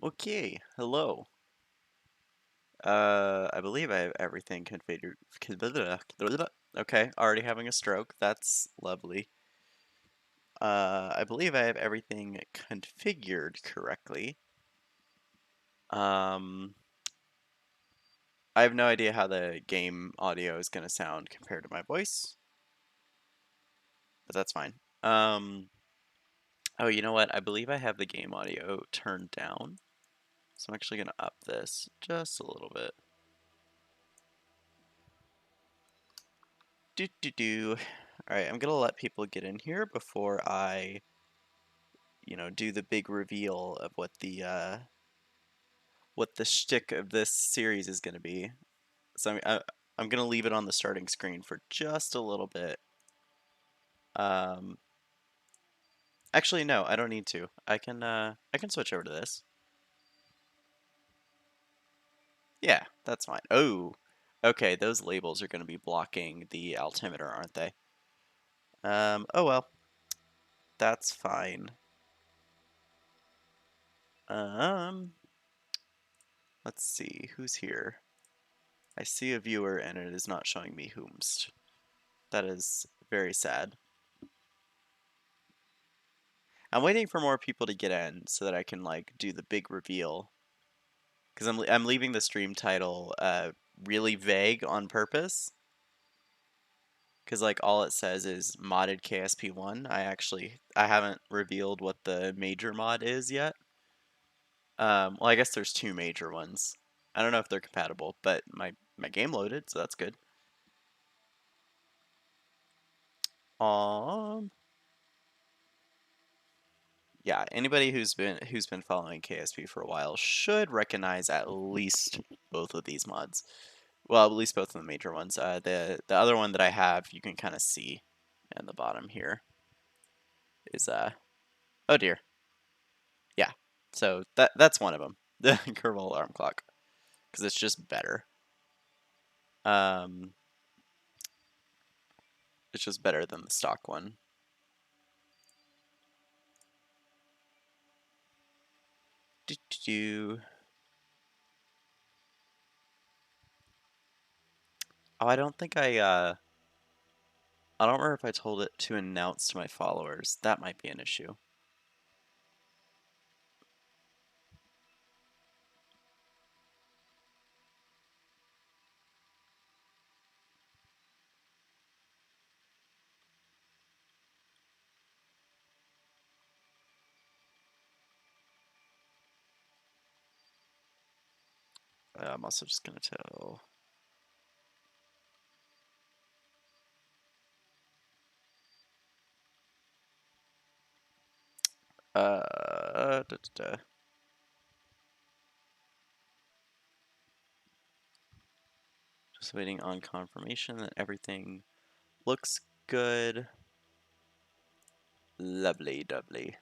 Okay, hello. I believe I have everything configured. Okay, already having a stroke. That's lovely. I believe I have everything configured correctly. Um, I have no idea how the game audio is going to sound compared to my voice, but that's fine. Oh, you know what? I believe I have the game audio turned down, so I'm actually going to up this just a little bit. Do do do. All right, I'm gonna let people get in here before I do the big reveal of what the shtick of this series is going to be. So I'm going to leave it on the starting screen for just a little bit. Um, Actually, no, I don't need to. I can switch over to this. Yeah, that's fine. Oh, okay, those labels are going to be blocking the altimeter, aren't they? Oh well, that's fine. Um, let's see, who's here? I see a viewer and it is not showing me whomst. That is very sad. I'm waiting for more people to get in so that I can like do the big reveal. Because I'm leaving the stream title really vague on purpose. Because like all it says is modded KSP1. I haven't revealed what the major mod is yet. Well, I guess there's two major ones. I don't know if they're compatible, but my game loaded, so that's good. Um, yeah, anybody who's been following KSP for a while should recognize at least both of these mods. Well, at least both of the major ones. The other one that I have, you can kind of see in the bottom here is oh dear, yeah. So that's one of them, the Kerbal alarm clock, because it's just better. Um, it's just better than the stock one. Do, do, do. Oh, I don't remember if I told it to announce to my followers. That might be an issue. I'm also just gonna tell. Da, da, da. Just waiting on confirmation that everything looks good. Lovely, lovely.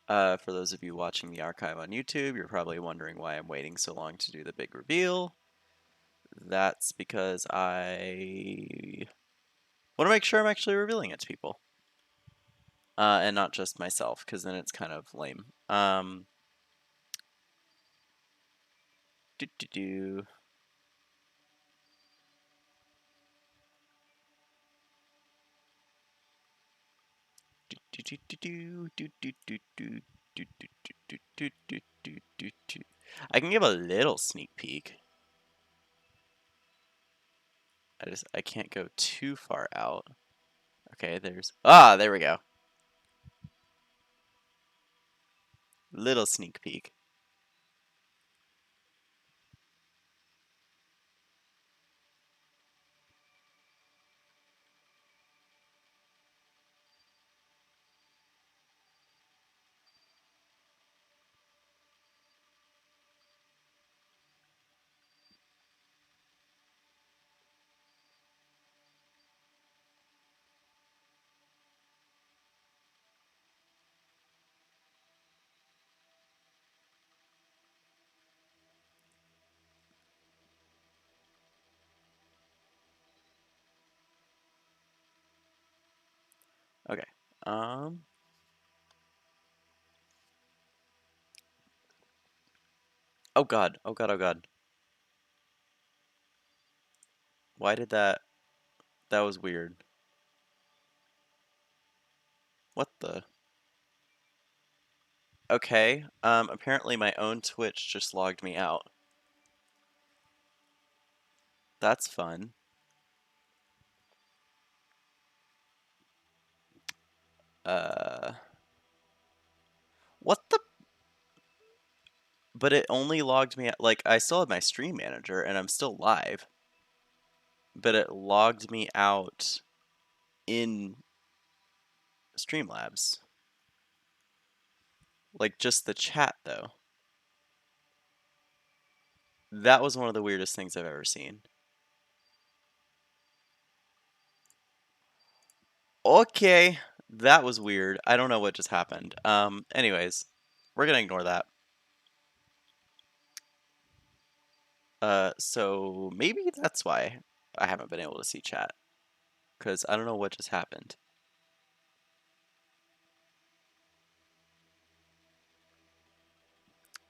For those of you watching the archive on YouTube, you're probably wondering why I'm waiting so long to do the big reveal. That's because I want to make sure I'm actually revealing it to people. And not just myself, because then it's kind of lame. Do do do. Do do do do do do do do do do do do do do do. I can give a little sneak peek. I can't go too far out. Okay, there we go. Little sneak peek. Okay. Um Oh god, oh god, oh god. Why did that? That was weird. What the? Okay, apparently my own Twitch just logged me out. That's fun. Uh, what the? But it only logged me out, like, I still have my stream manager and I'm still live, but it logged me out in Streamlabs. Like, just the chat, though. That was one of the weirdest things I've ever seen. Okay, that was weird. I don't know what just happened. Anyways, we're gonna ignore that. So maybe that's why I haven't been able to see chat, because I don't know what just happened.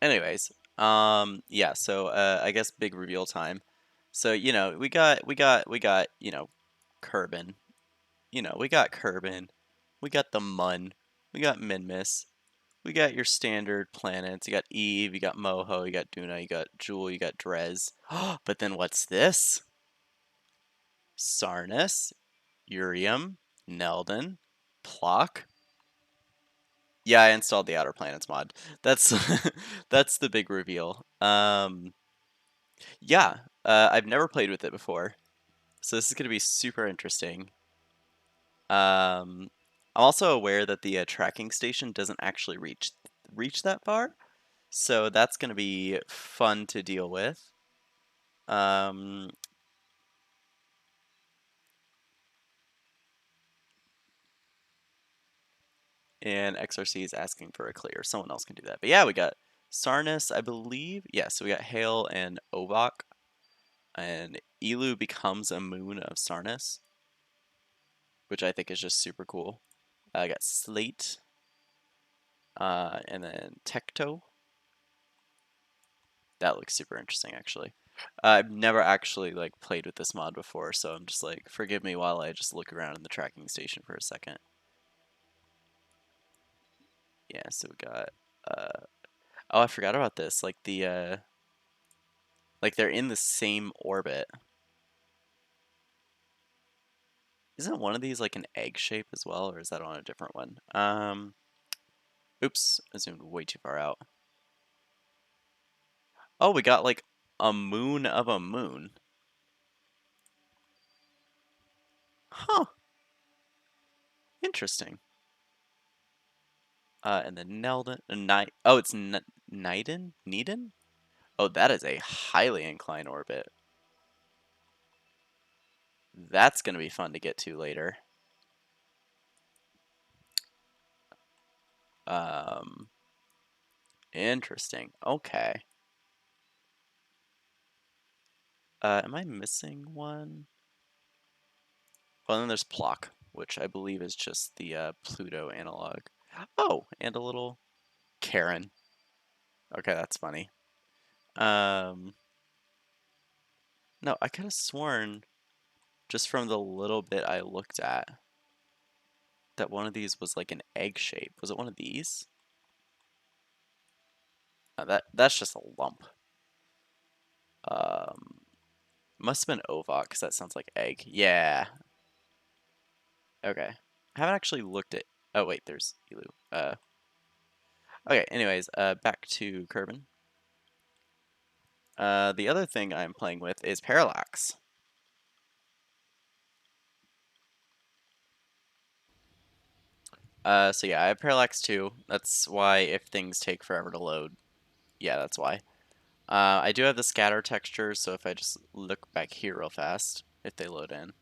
Anyways, yeah, so I guess big reveal time. So, we got, Kerbin. We got Kerbin. We got the Mun. We got Minmus. We got your standard planets. You got Eve, you got Moho, you got Duna, you got Jewel, you got Drez. But then what's this? Sarnus, Urium, Nelden, Plock. Yeah, I installed the Outer Planets mod. That's that's the big reveal. Yeah, I've never played with it before, so this is gonna be super interesting. I'm also aware that the tracking station doesn't actually reach that far, so that's gonna be fun to deal with. Um, and XRC is asking for a clear. Someone else can do that. But yeah, we got Sarnus, I believe. Yeah, so we got Hale and Ovok, and Elu becomes a moon of Sarnus, which I think is just super cool. I got Slate, and then Tecto. That looks super interesting, actually. I've never actually like played with this mod before, so I'm just like, forgive me while I just look around in the tracking station for a second. Yeah, so we got. Oh, I forgot about this. Like they're in the same orbit. Isn't one of these like an egg shape as well, or is that on a different one? Oops, I zoomed way too far out. Oh, we got like a moon of a moon. Huh. Interesting. And then Nelden, Night. Oh, it's Niden? Neden? Oh, that is a highly inclined orbit. That's gonna be fun to get to later. Um, Interesting. Okay. Am I missing one? Well, then there's Plock, which I believe is just the Pluto analog. Oh, and a little Karen. Okay, that's funny. Um, no, I could have sworn, just from the little bit I looked at, that one of these was like an egg shape. Was it one of these? No, that's just a lump. Um, Must have been Ovok, because that sounds like egg. Yeah. Okay. I haven't actually looked at. Oh wait, there's Elu. Okay. Anyways, back to Kerbin. The other thing I'm playing with is Parallax. So yeah, I have Parallax too. That's why if things take forever to load, yeah, that's why. I do have the scatter texture, so if I just look back here real fast, if they load in,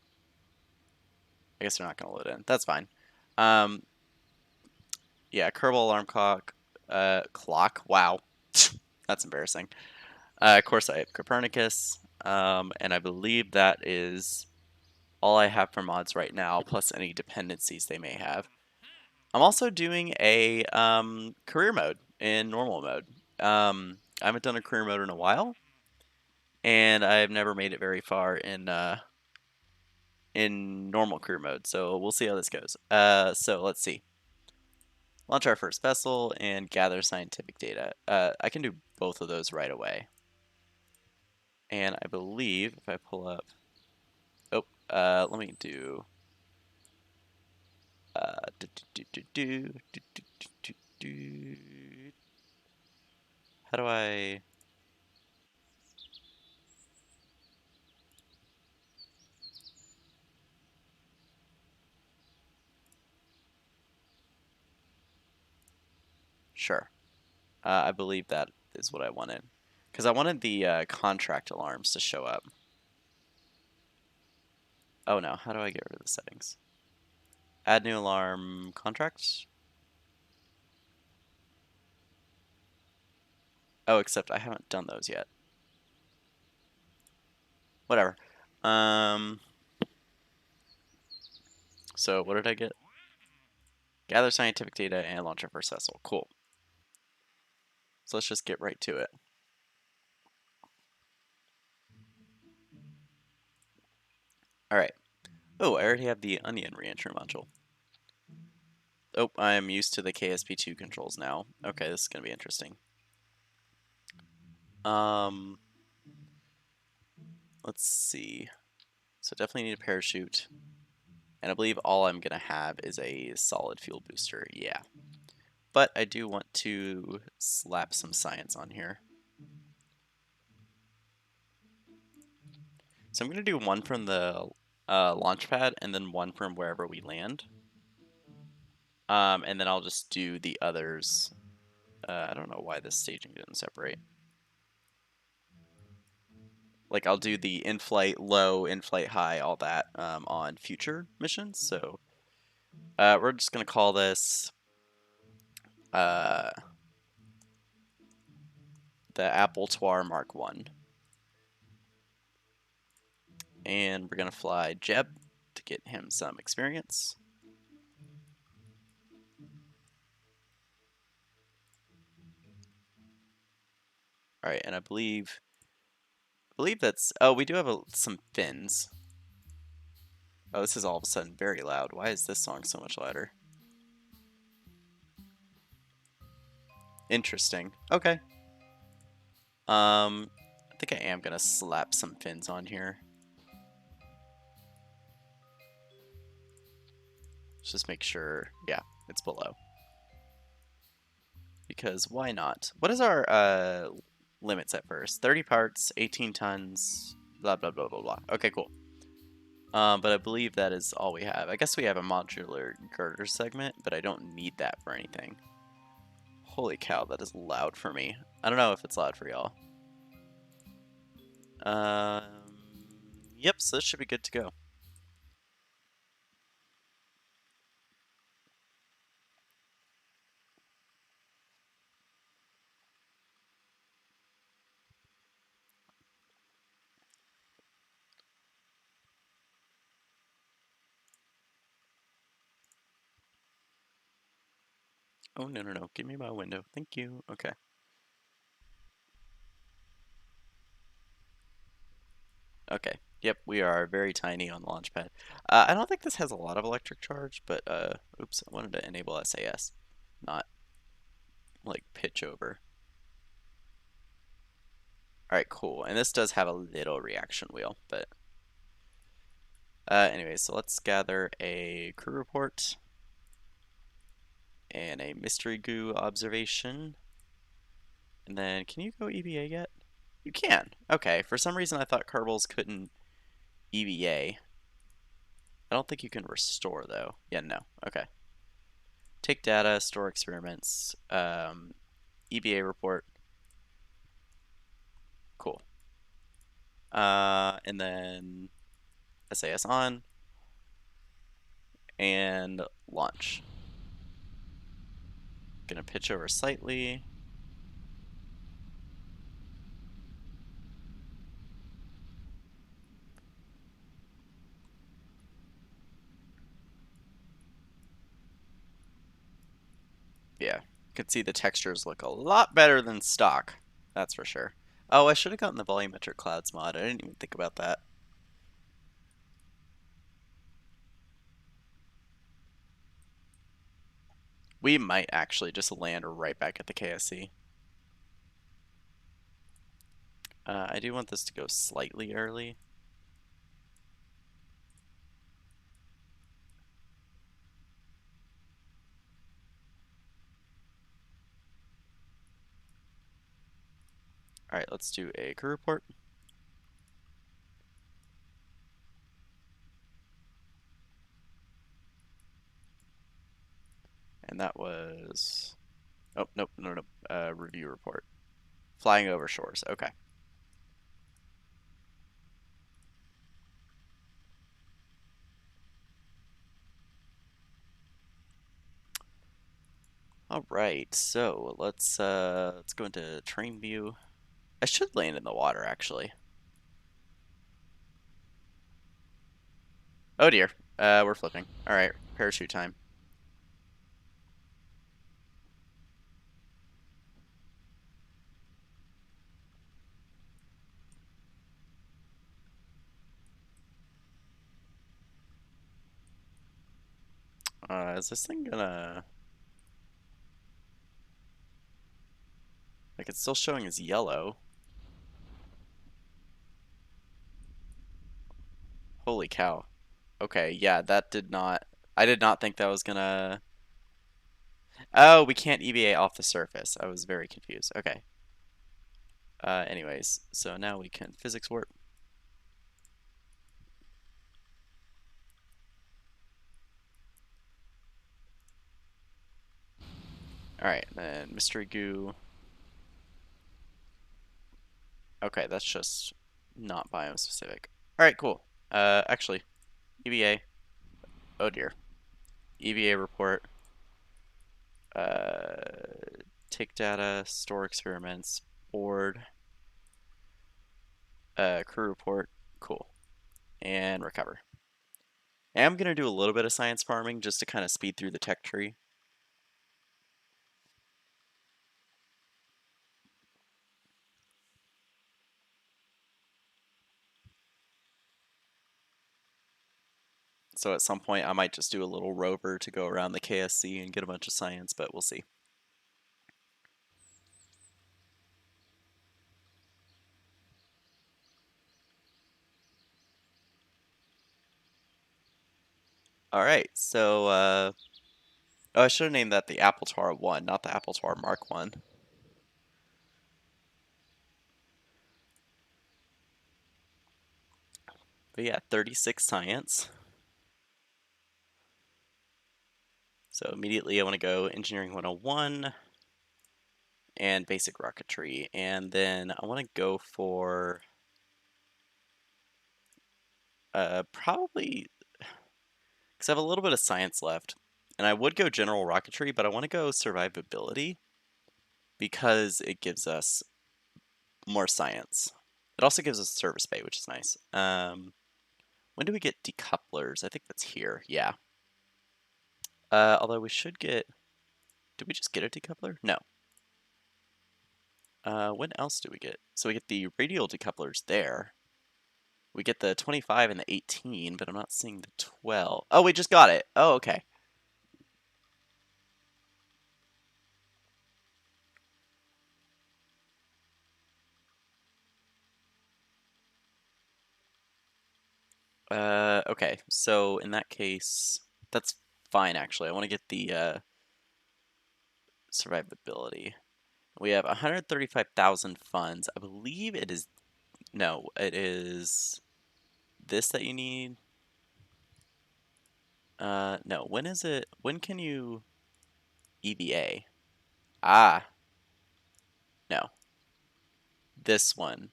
I guess they're not gonna load in. That's fine. Um, yeah, Kerbal alarm clock. Wow, that's embarrassing. Of course, I have Copernicus, and I believe that is all I have for mods right now, plus any dependencies they may have. I'm also doing a career mode in normal mode. I haven't done a career mode in a while, and I've never made it very far in normal career mode. So we'll see how this goes. So let's see. Launch our first vessel and gather scientific data. I can do both of those right away. And I believe if I pull up, oh, let me do. How do I? Sure. I believe that is what I wanted. Because I wanted the contract alarms to show up. Oh no, how do I get rid of the settings? Add new alarm contracts? Oh, except I haven't done those yet. Whatever. Um, so what did I get? Gather scientific data and launch our first vessel. Cool. So let's just get right to it. Alright. Oh, I already have the onion reentry module. Oh, I'm used to the KSP2 controls now. Okay, this is going to be interesting. Let's see. So definitely need a parachute. And I believe all I'm going to have is a solid fuel booster. Yeah. But I do want to slap some science on here. So I'm going to do one from the launch pad and then one from wherever we land. And then I'll just do the others. I don't know why this staging didn't separate. Like I'll do the in-flight low, in-flight high, all that on future missions. So we're just going to call this uh, the Appletoire Mark 1. And we're going to fly Jeb to get him some experience. All right, and I believe that's, oh, we do have some fins. Oh, this is all of a sudden very loud. Why is this song so much louder? Interesting. Okay. I think I am gonna slap some fins on here. Let's just make sure, yeah, it's below. Because why not? What is our limits at first? 30 parts, 18 tons, blah, blah, blah, blah, blah. Okay, cool. But I believe that is all we have. I guess we have a modular girder segment, but I don't need that for anything. Holy cow, that is loud for me. I don't know if it's loud for y'all. Um, yep, so this should be good to go. Oh, no, no, no. Give me my window. Thank you. Okay. Okay. Yep, we are very tiny on the launch pad. I don't think this has a lot of electric charge, but, oops, I wanted to enable SAS, not, like, pitch over. Alright, cool. And this does have a little reaction wheel, but... anyway, so let's gather a crew report and a mystery goo observation. And then, can you go EVA yet? You can. Okay, for some reason I thought Kerbals couldn't EVA. I don't think you can restore, though. Yeah, no. Okay. Take data, store experiments, EVA report. Cool. And then SAS on and launch. Gonna pitch over slightly. Yeah, you can see the textures look a lot better than stock. That's for sure. Oh, I should have gotten the volumetric clouds mod. I didn't even think about that. We might actually just land right back at the KSC. I do want this to go slightly early. All right, let's do a crew report. And that was, oh, nope, no, no, review report. Flying over shores, okay. All right, so let's go into train view. I should land in the water actually. Oh dear, we're flipping. All right, parachute time. Is this thing gonna, like, it's still showing as yellow. Holy cow. Okay, yeah, that did not, I did not think that was gonna, oh, we can't EVA off the surface. I was very confused. Okay. Anyways, so now we can physics warp. All right, then mystery goo. Okay, that's just not biome specific. All right, cool. Actually, EVA. Oh dear. EVA report. Take data, store experiments, board, crew report. Cool. And recover. And I'm gonna do a little bit of science farming just to kind of speed through the tech tree. So at some point, I might just do a little rover to go around the KSC and get a bunch of science, but we'll see. All right, so oh, I should have named that the Appletar 1, not the Appletar Mark 1. But yeah, 36 science. So immediately I want to go Engineering 101 and Basic Rocketry. And then I want to go for probably, because I have a little bit of science left. And I would go General Rocketry, but I want to go Survivability because it gives us more science. It also gives us service bay, which is nice. When do we get decouplers? I think that's here. Yeah. Although we should get... Did we just get a decoupler? No. When else do we get? So we get the radial decouplers there. We get the 25 and the 18, but I'm not seeing the 12. Oh, we just got it. Oh, okay. Okay. So in that case, that's fine, actually. I want to get the survivability. We have 135,000 funds. I believe it is... No, it is this that you need. No. When is it? When can you EVA? Ah, no. This one.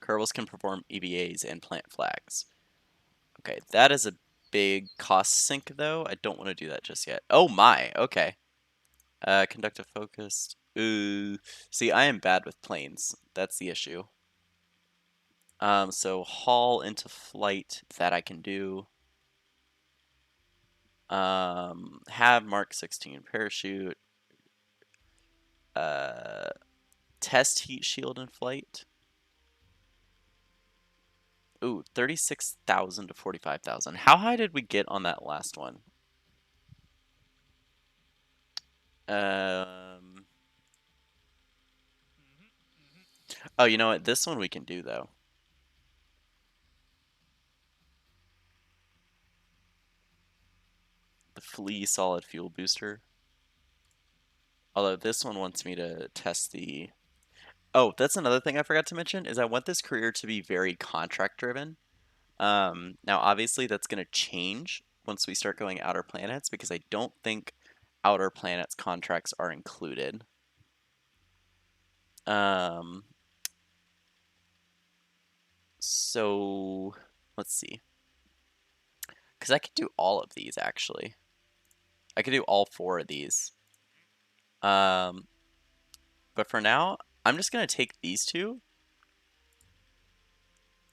Kerbals can perform EVAs and plant flags. Okay, that is a big cost sink, though. I don't want to do that just yet. Oh my, okay. Conductive focused. Ooh. See, I am bad with planes. That's the issue. So haul into flight, that I can do. Have Mark 16 parachute. Test heat shield in flight. Ooh, 36,000 to 45,000. How high did we get on that last one? Um. Oh, you know what? This one we can do though. The Flea solid fuel booster. Although this one wants me to test the. Oh, that's another thing I forgot to mention is I want this career to be very contract driven. Now obviously that's going to change once we start going outer planets because I don't think outer planets contracts are included. Um, so let's see. Because I could do all of these actually. I could do all four of these. Um, but for now, I'm just gonna take these two,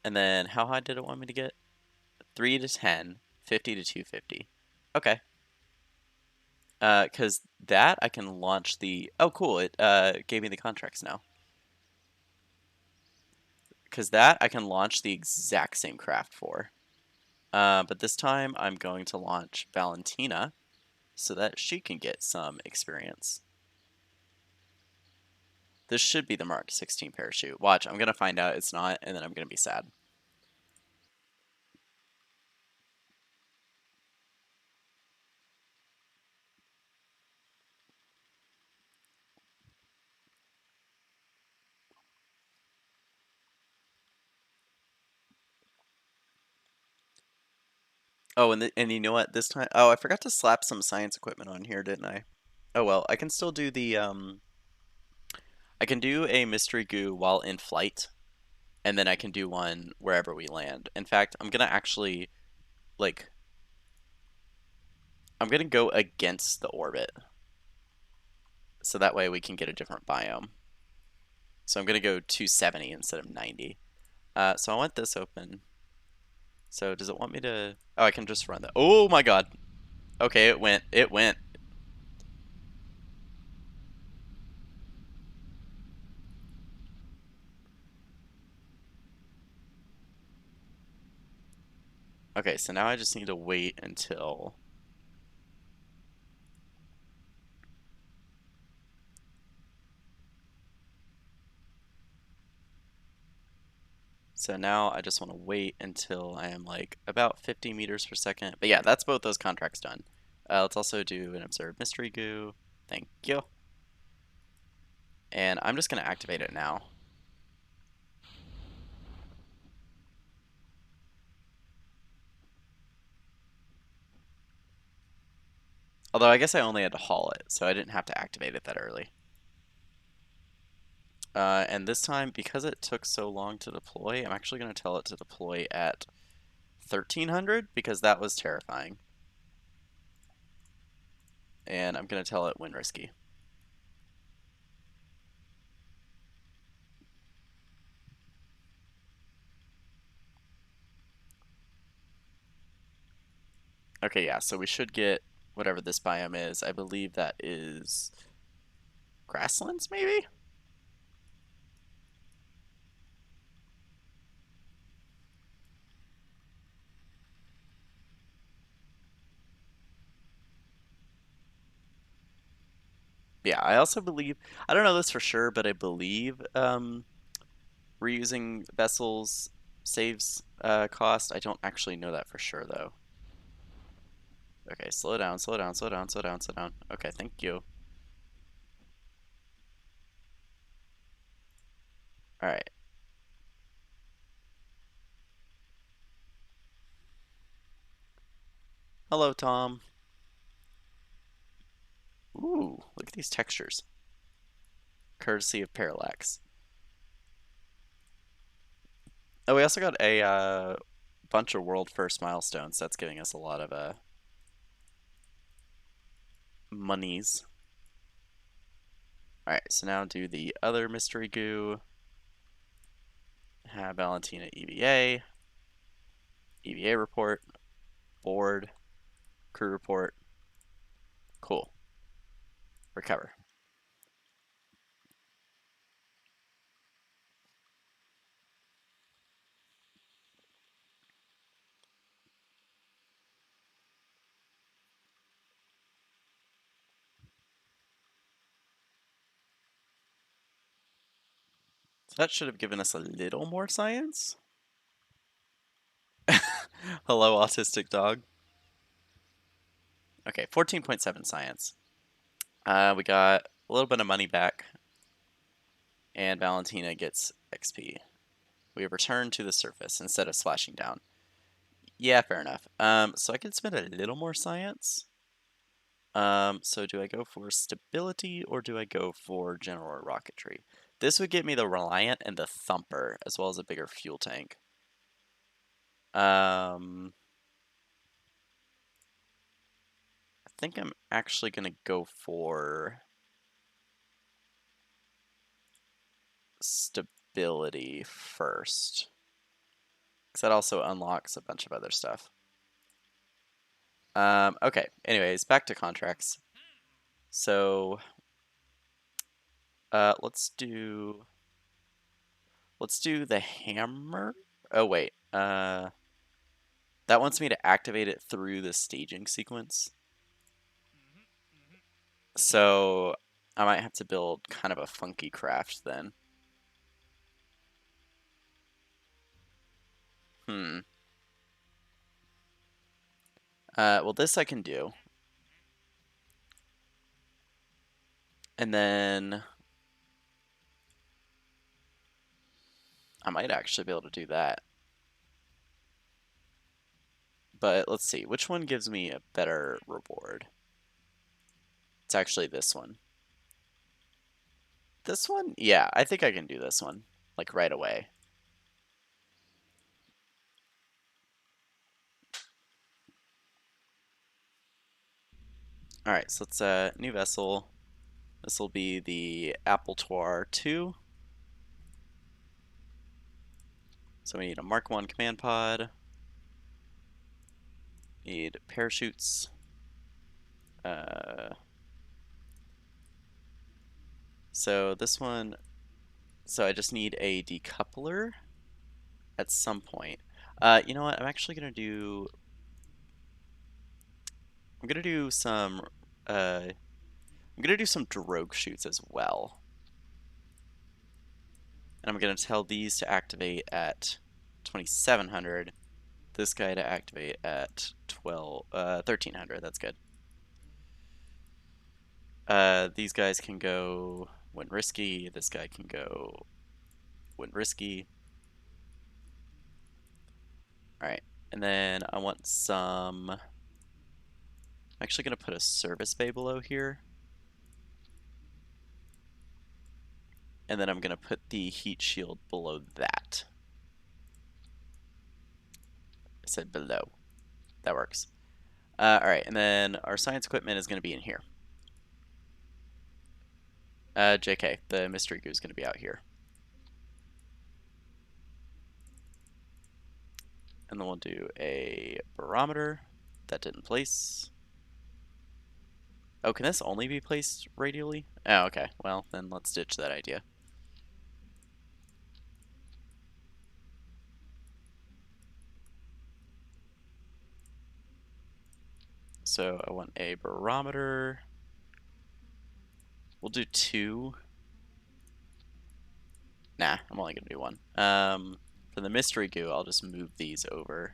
and then how high did it want me to get? 3 to 10, 50 to 250. Okay. Because that I can launch the. Oh, cool! It gave me the contracts now. Because that I can launch the exact same craft for. But this time I'm going to launch Valentina so that she can get some experience. This should be the Mark 16 parachute. Watch, I'm going to find out it's not, and then I'm going to be sad. Oh, and you know what? This time, oh, I forgot to slap some science equipment on here, didn't I? Oh well, I can still do the I can do a mystery goo while in flight, and then I can do one wherever we land. In fact, I'm gonna actually like I'm gonna go against the orbit, so that way we can get a different biome. So I'm gonna go 270 instead of 90. So I want this open. So does it want me to? Oh, I can just run that. Oh my god. Okay, it went. It went. Okay, so now I just need to wait until. So now I just want to wait until I am like about 50 meters per second. But yeah, that's both those contracts done. Let's also do an observe mystery goo. Thank you. And I'm just going to activate it now. Although I guess I only had to haul it, so I didn't have to activate it that early. And this time, because it took so long to deploy, I'm actually going to tell it to deploy at 1300 because that was terrifying. And I'm going to tell it when risky. Okay, yeah, so we should get whatever this biome is. I believe that is grasslands, maybe? Yeah, I also believe, I don't know this for sure, but I believe reusing vessels saves cost. I don't actually know that for sure, though. Okay, slow down, slow down, slow down, slow down, slow down. Okay, thank you. All right. Hello, Tom. Ooh, look at these textures. Courtesy of Parallax. Oh, we also got a bunch of world first milestones. That's giving us a lot of monies. All right, so now do the other mystery goo. Have Valentina EVA report, board, crew report. Cool. Recover. So that should have given us a little more science. Hello, autistic dog. Okay, 14.7 science. We got a little bit of money back, and Valentina gets XP. We have returned to the surface instead of splashing down. Yeah, fair enough. So I could spend a little more science. So do I go for stability or do I go for general rocketry? This would get me the Reliant and the Thumper, as well as a bigger fuel tank. I think I'm actually gonna go for stability first, because that also unlocks a bunch of other stuff. Okay, anyways, back to contracts. So, let's do the hammer. Oh wait, that wants me to activate it through the staging sequence. So I might have to build kind of a funky craft then. Well, this I can do. And then I might actually be able to do that. But let's see, which one gives me a better reward? It's actually this one. This one? Yeah, I think I can do this one, like right away. All right, so it's a new vessel. This will be the Appletoire 2. So we need a Mark 1 command pod. Need parachutes. So this one, so I just need a decoupler at some point. You know what? I'm actually gonna do. I'm gonna do some. I'm gonna do some drogue shoots as well, and I'm gonna tell these to activate at 2700. This guy to activate at 1300. That's good. These guys can go when risky. This guy can go when risky. All right, and then I want some. I'm actually gonna put a service bay below here. And then I'm gonna put the heat shield below that. I said below. That works. All right, and then our science equipment is gonna be in here. JK, the mystery goo is gonna be out here. And then we'll do a barometer. That didn't place. Oh, can this only be placed radially? Oh, okay. Well, then let's ditch that idea. So I want a barometer. We'll do 2. Nah, I'm only gonna do 1. For the mystery goo, I'll just move these over.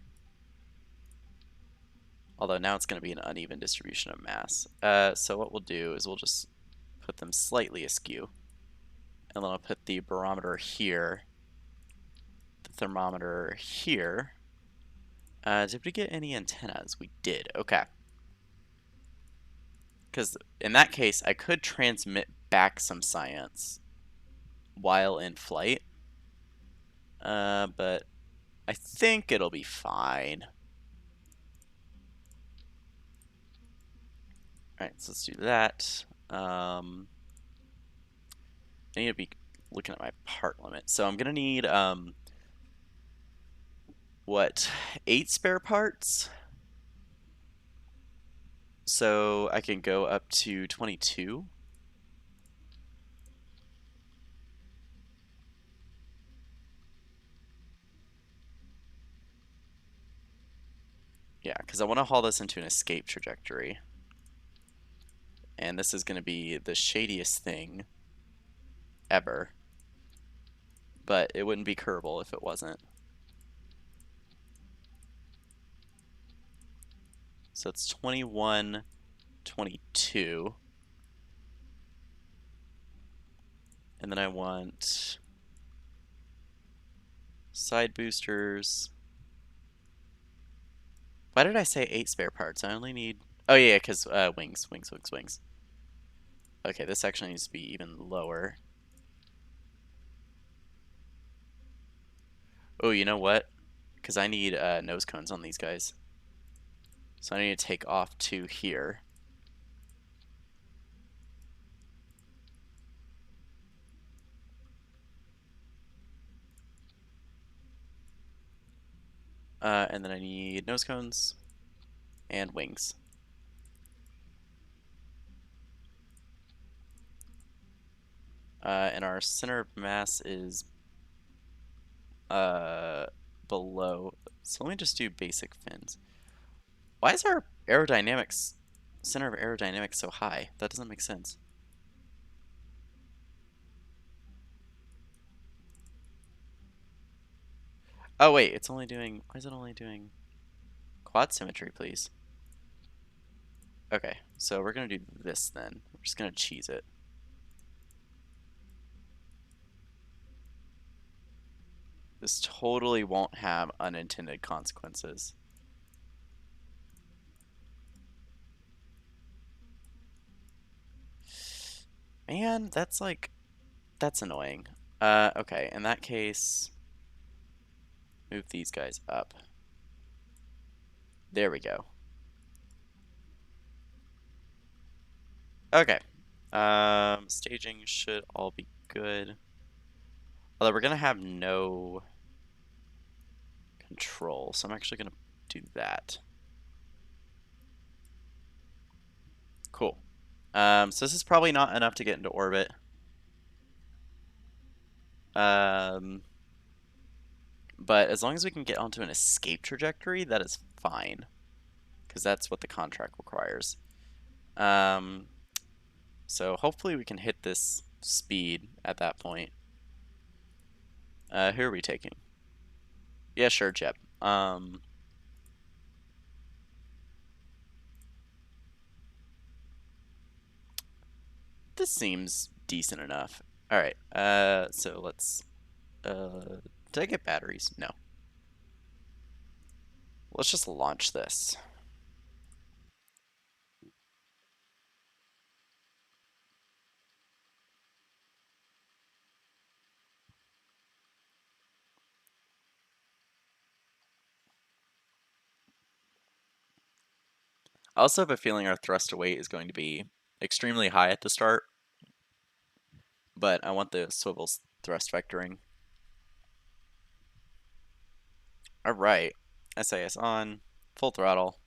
Although now it's going to be an uneven distribution of mass. So what we'll do is we'll just put them slightly askew. And then I'll put the barometer here, the thermometer here. Did we get any antennas? We did. Okay. Because in that case, I could transmit back some science while in flight. But I think it'll be fine. Alright, so let's do that. I need to be looking at my part limit. So I'm going to need, what, 8 spare parts? So I can go up to 22. Yeah, because I want to haul this into an escape trajectory. And this is going to be the shadiest thing ever. but it wouldn't be Kerbal if it wasn't. So it's 21, 22. And then I want side boosters. Why did I say 8 spare parts? I only need... Oh yeah, because wings, wings, wings, wings. Okay, this actually needs to be even lower. Oh, you know what? Because I need nose cones on these guys. So I need to take off 2 here. And then I need nose cones and wings. And our center of mass is below. So let me just do basic fins. Why is our aerodynamics center of aerodynamics so high? That doesn't make sense. Oh wait, it's only doing. Why is it only doing quad symmetry, please? Okay, so we're gonna do this then. We're just gonna cheese it. This totally won't have unintended consequences. Man, that's annoying. Okay, in that case, move these guys up. There we go. Okay. Staging should all be good. Although we're gonna have no control, so I'm actually gonna do that. Cool. So this is probably not enough to get into orbit. Um, but as long as we can get onto an escape trajectory, that is fine, because that's what the contract requires. Um, so hopefully we can hit this speed at that point. Who are we taking? Yeah, sure, Jeb. This seems decent enough. All right. So let's. Did I get batteries? No. Let's just launch this. I also have a feeling our thrust to weight is going to be extremely high at the start, but I want the swivel thrust vectoring. All right. SAS on, full throttle.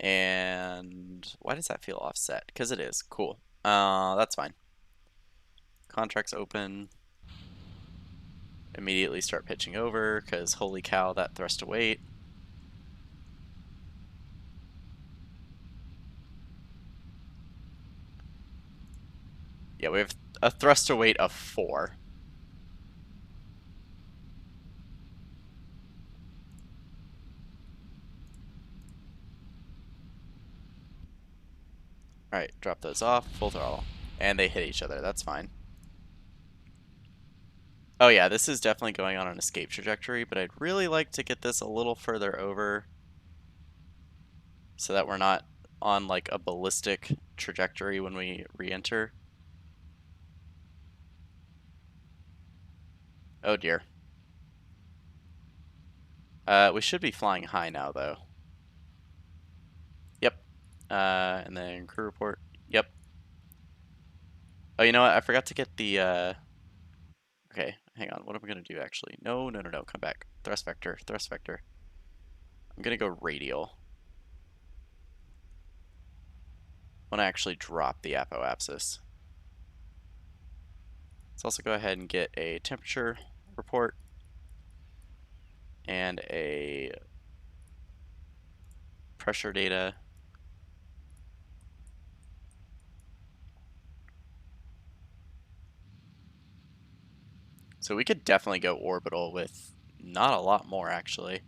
And why does that feel offset? Because it is. Cool. That's fine. Contracts open. Immediately start pitching over because holy cow, that thrust to weight. Yeah, we have a thrust to weight of 4. Alright, drop those off, full throttle. And they hit each other, that's fine. Oh yeah, this is definitely going on an escape trajectory, but I'd really like to get this a little further over so that we're not on like a ballistic trajectory when we re-enter. Oh dear. We should be flying high now though. Yep. And then crew report. Yep. Oh, you know what? I forgot to get the okay, hang on. What am I gonna do actually? No, no, no, no. Come back. Thrust vector. Thrust vector. I'm gonna go radial. I want to actually drop the apoapsis. Let's also go ahead and get a temperature report and a pressure data. So we could definitely go orbital with not a lot more, actually.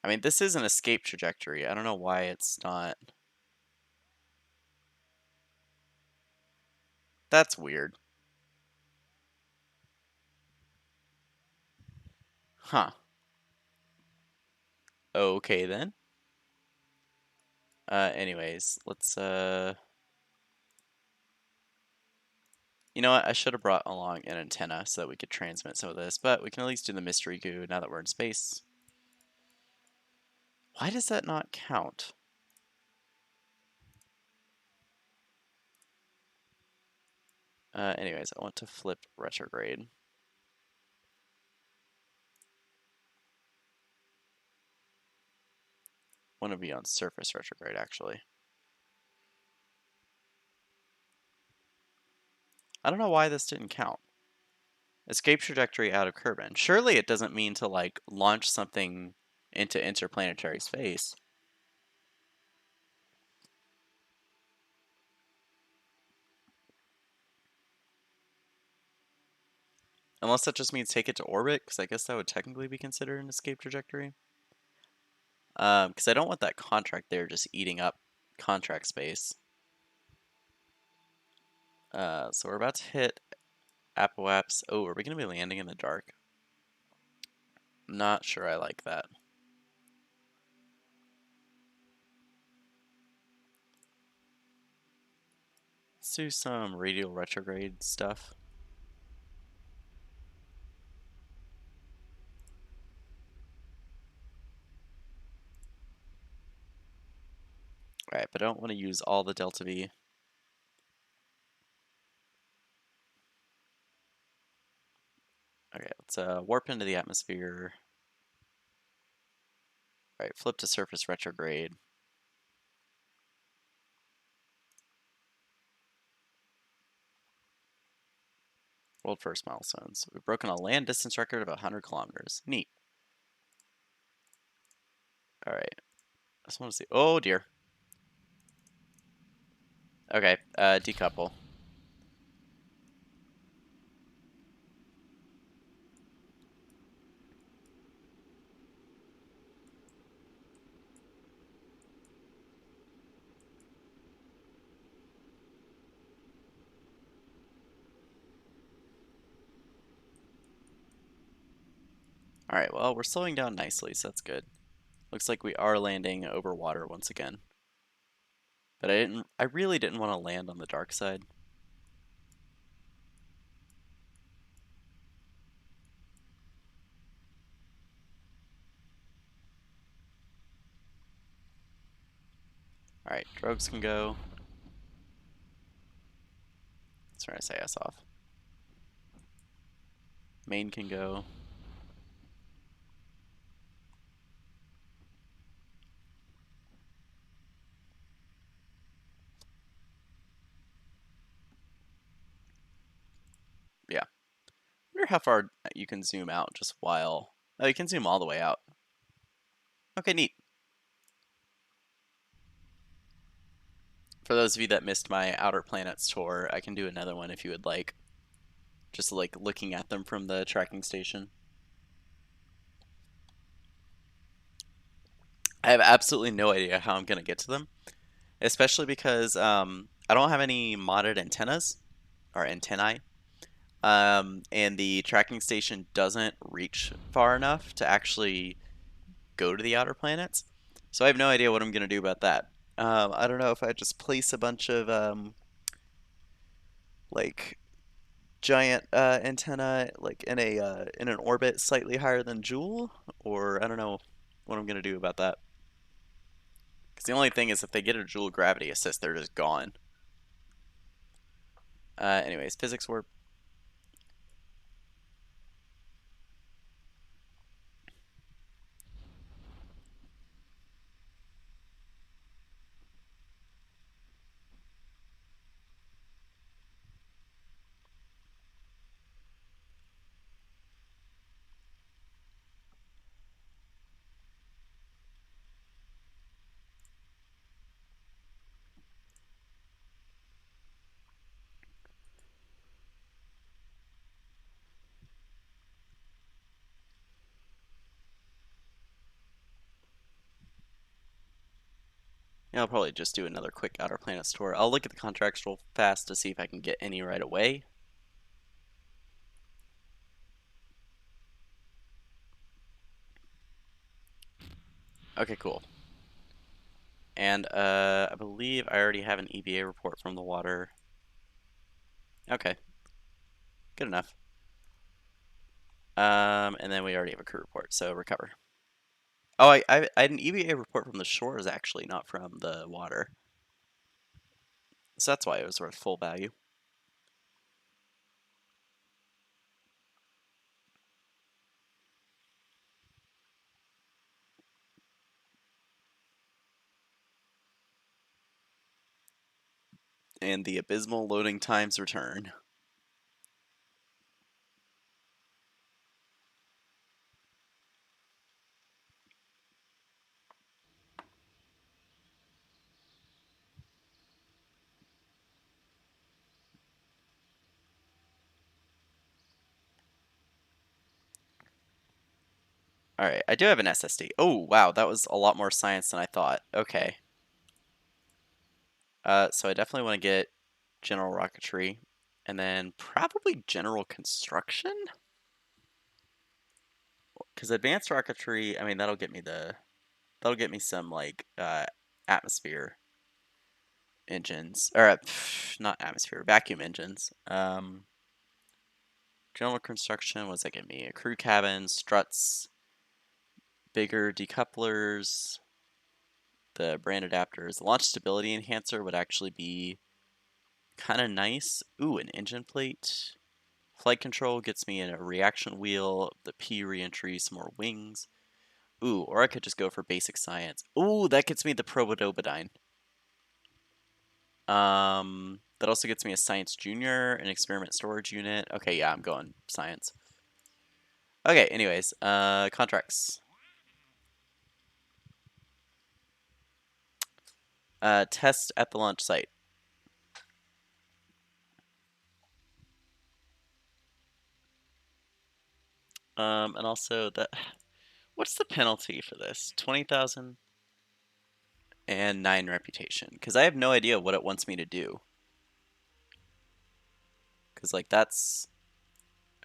I mean, this is an escape trajectory. I don't know why it's not. That's weird. Huh. Okay, then. Anyways, let's, You know what? I should have brought along an antenna so that we could transmit some of this, but we can at least do the mystery goo now that we're in space. Why does that not count? Anyways, I want to flip retrograde. Want to be on surface retrograde, actually. I don't know why this didn't count. Escape trajectory out of Kerbin. Surely it doesn't mean to, like, launch something into interplanetary space. Unless that just means take it to orbit, because I guess that would technically be considered an escape trajectory. Because I don't want that contract there just eating up contract space. So we're about to hit Apoaps. Oh, are we going to be landing in the dark? Not sure I like that. Let's do some radial retrograde stuff. Alright, but I don't want to use all the delta V. Okay, let's warp into the atmosphere. Alright, flip to surface retrograde. World first milestones. We've broken a land distance record of 100 kilometers. Neat. Alright. I just want to see. Oh dear. Okay, decouple. Alright, well, we're slowing down nicely, so that's good. Looks like we are landing over water once again. But I really didn't want to land on the dark side. Alright, drogues can go. Let's turn SAS off. Main can go. Yeah. I wonder how far you can zoom out just while... Oh, you can zoom all the way out. Okay, neat. For those of you that missed my Outer Planets tour, I can do another one if you would like. Just like looking at them from the tracking station. I have absolutely no idea how I'm going to get to them. Especially because I don't have any modded antennas, or antennae. And the tracking station doesn't reach far enough to actually go to the outer planets. So I have no idea what I'm going to do about that. I don't know if I just place a bunch of like giant antenna like in an orbit slightly higher than Joule, or I don't know what I'm going to do about that. Because the only thing is if they get a Joule gravity assist, they're just gone. Anyways, physics warp. Yeah, I'll probably just do another quick Outer Planets tour. I'll look at the contracts real fast to see if I can get any right away. Okay, cool. And I believe I already have an EVA report from the water. Okay, good enough. And then we already have a crew report, so recover. Oh, I had an EVA report from the shores actually, not from the water. So that's why it was worth full value. And the abysmal loading times return. Alright, I do have an SSD. Oh, wow, that was a lot more science than I thought. Okay. So I definitely want to get general rocketry, and then probably general construction? Because advanced rocketry, I mean, that'll get me some, like, atmosphere engines, or, not atmosphere, vacuum engines. General construction, what's that give me? A crew cabin, struts, bigger decouplers, the brand adapters. The launch stability enhancer would actually be kind of nice. Ooh, an engine plate. Flight control gets me in a reaction wheel, the P reentry, some more wings. Ooh, or I could just go for basic science. Ooh, that gets me the probodobidine. That also gets me a science junior, an experiment storage unit. Okay, yeah, I'm going science. Okay, anyways, contracts. Test at the launch site. And also that, what's the penalty for this? 20,000 and 9 reputation. Because I have no idea what it wants me to do. Because, like, that's,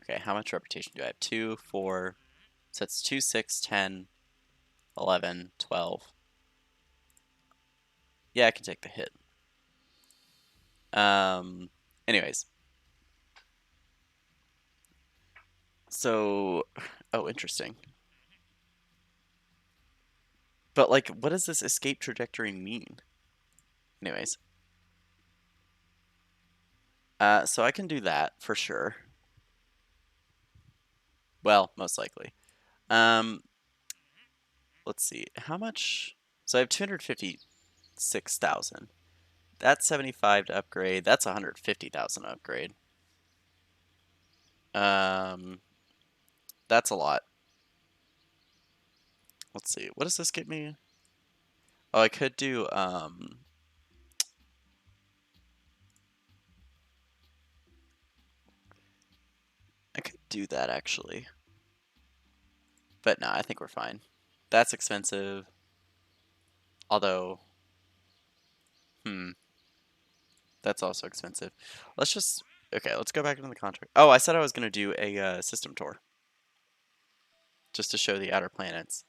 okay, how much reputation do I have? 2, 4, so it's 2, 6, 10, 11, 12. Yeah, I can take the hit. Anyways. So, oh, interesting. But, like, what does this escape trajectory mean? Anyways. So I can do that for sure. Well, most likely. Let's see. How much? So I have 256,000. That's 75 to upgrade. That's 150,000 to upgrade. Um, that's a lot. Let's see. What does this get me? Oh, I could do I could do that actually. But no, I think we're fine. That's expensive. Although, that's also expensive. Let's just, okay, let's go back into the contract. Oh, I said I was going to do a system tour. Just to show the outer planets.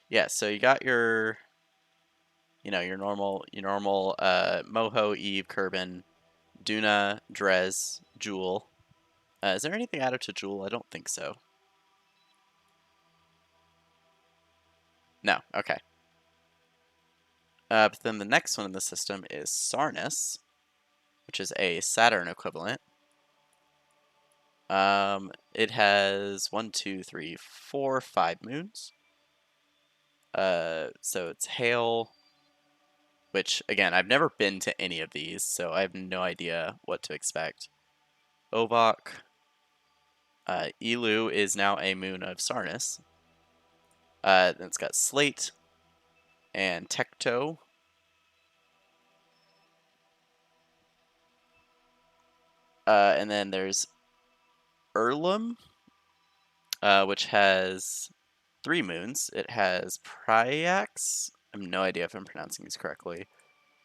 Yeah, so you got your, your normal Moho, Eve, Kerbin, Duna, Drez, Jewel. Is there anything added to Jewel? I don't think so. No, okay. But then the next one in the system is Sarnus, which is a Saturn equivalent. It has 1, 2, 3, 4, 5 moons. So it's Hail, which again, I've never been to any of these, so I have no idea what to expect. Ovok. Elu is now a moon of Sarnus. Then it's got Slate and Tecto. And then there's Erlum, which has 3 moons. It has Pryax. I have no idea if I'm pronouncing these correctly.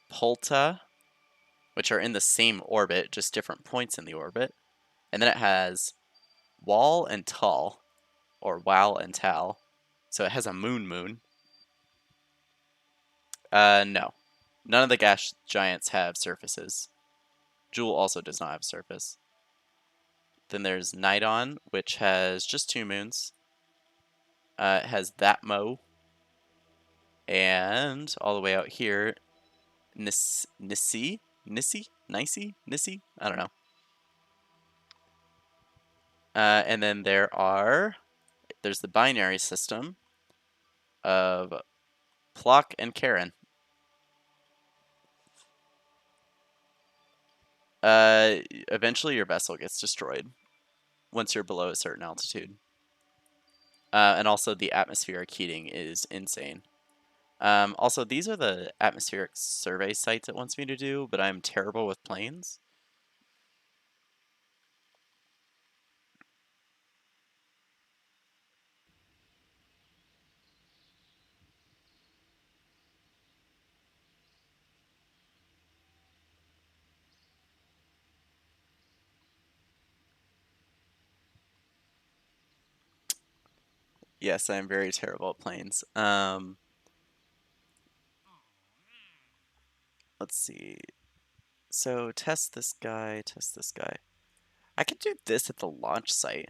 Polta, which are in the same orbit, just different points in the orbit. And then it has Wal and Tal, or Wal and Tal. So it has a moon. No. None of the gas giants have surfaces. Jewel also does not have a surface. Then there's Nidon, which has just 2 moons. It has Thatmo. And all the way out here, Nissi? I don't know. And then there's the binary system of Plock and Karen. Eventually your vessel gets destroyed once you're below a certain altitude. And also the atmospheric heating is insane. Also, these are the atmospheric survey sites it wants me to do, but I'm terrible with planes. Yes, I'm very terrible at planes. Let's see. So test this guy, test this guy. I could do this at the launch site.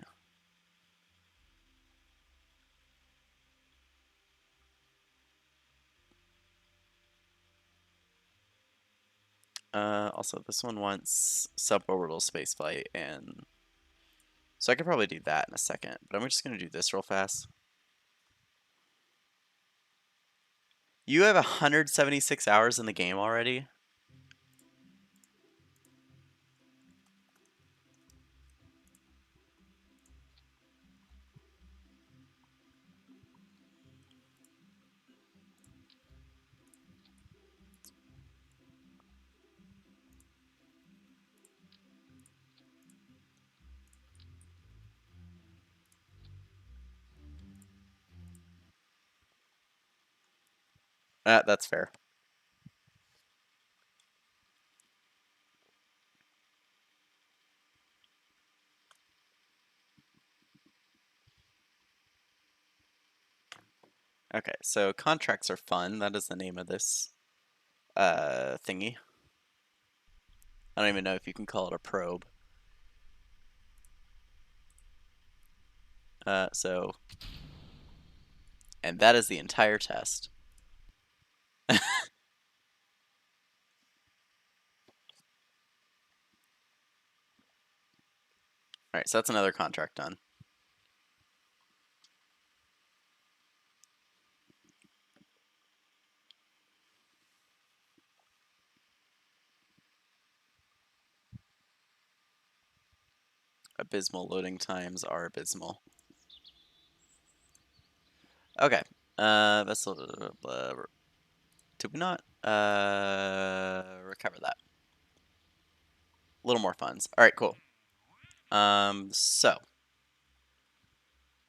Also, this one wants suborbital spaceflight, and so I could probably do that in a second, but I'm just going to do this real fast. You have 176 hours in the game already? That's fair. Okay, so contracts are fun. That is the name of this thingy. I don't even know if you can call it a probe. And that is the entire test. Alright, so that's another contract done. Abysmal loading times are abysmal. Okay. Vessel. Did we not recover that? A little more funds. All right, cool. So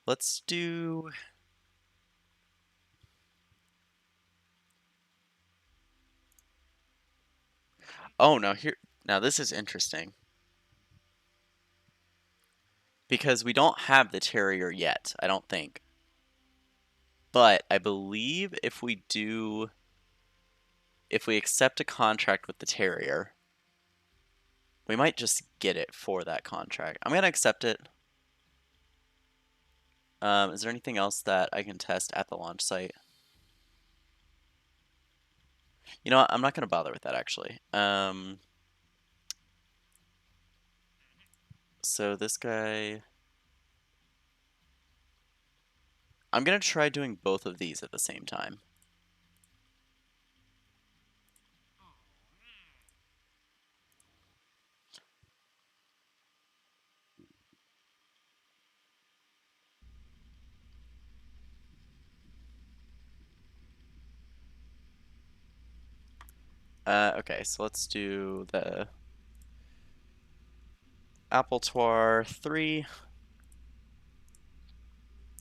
let's do. Oh no, here now this is interesting because we don't have the Terrier yet. I don't think, but I believe if we accept a contract with the Terrier, we might just get it for that contract. I'm gonna accept it. Is there anything else that I can test at the launch site? You know what? I'm not gonna bother with that actually. So this guy, I'm gonna try doing both of these at the same time. Okay, so let's do the Appletoire 3.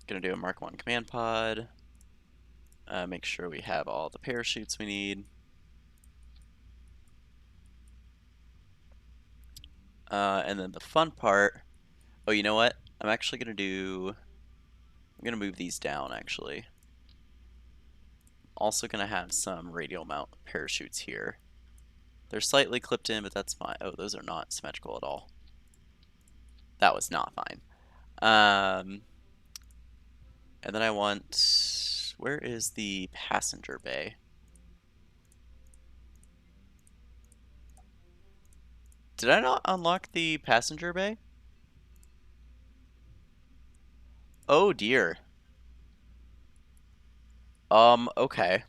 Gonna do a Mark 1 command pod. Make sure we have all the parachutes we need. And then the fun part. Oh, you know what? I'm gonna move these down actually. Also gonna have some radial mount parachutes here. They're slightly clipped in, but that's fine. Oh, those are not symmetrical at all. That was not fine. Um, and then I want, where is the passenger bay? Did I not unlock the passenger bay? Oh dear. Okay.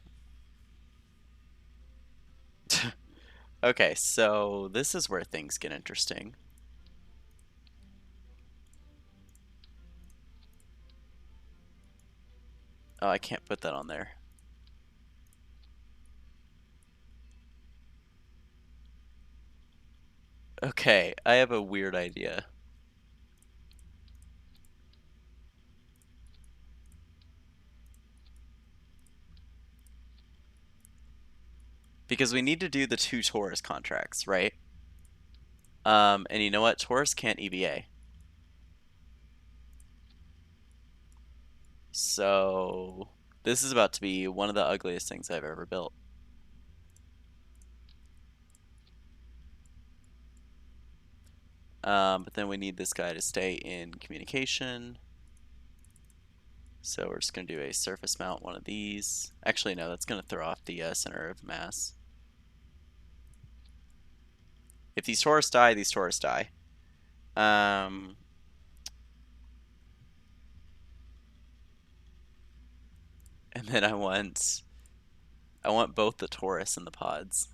Okay, so this is where things get interesting. Oh, I can't put that on there. Okay, I have a weird idea. Because we need to do the two Taurus contracts, right? And you know what? Taurus can't EVA. So this is about to be one of the ugliest things I've ever built. But then we need this guy to stay in communication. So we're just going to do a surface mount one of these. Actually, no, that's going to throw off the center of mass. If these Taurus die, these Taurus die. Um, and then I want both the Taurus and the pods.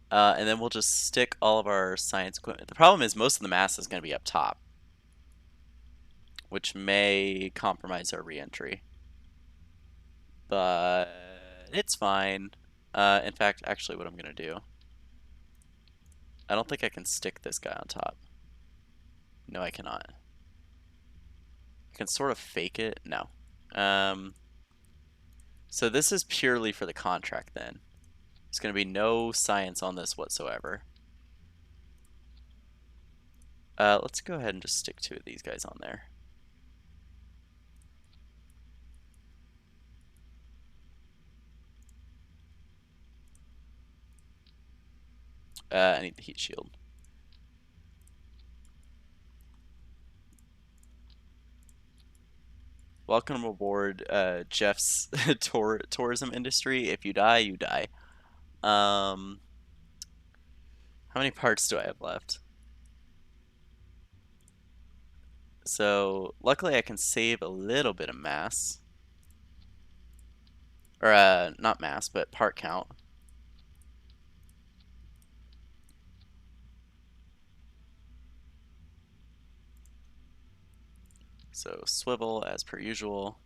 And then we'll just stick all of our science equipment. The problem is most of the mass is going to be up top, which may compromise our reentry. But it's fine. In fact, actually what I'm going to do, I don't think I can stick this guy on top. No, I cannot. I can sort of fake it. No. Um, so this is purely for the contract then. There's going to be no science on this whatsoever. Let's go ahead and just stick two of these guys on there. I need the heat shield. Welcome aboard Jeff's tourism industry. If you die, you die. How many parts do I have left? So luckily I can save a little bit of mass. Or not mass, but part count. So swivel as per usual.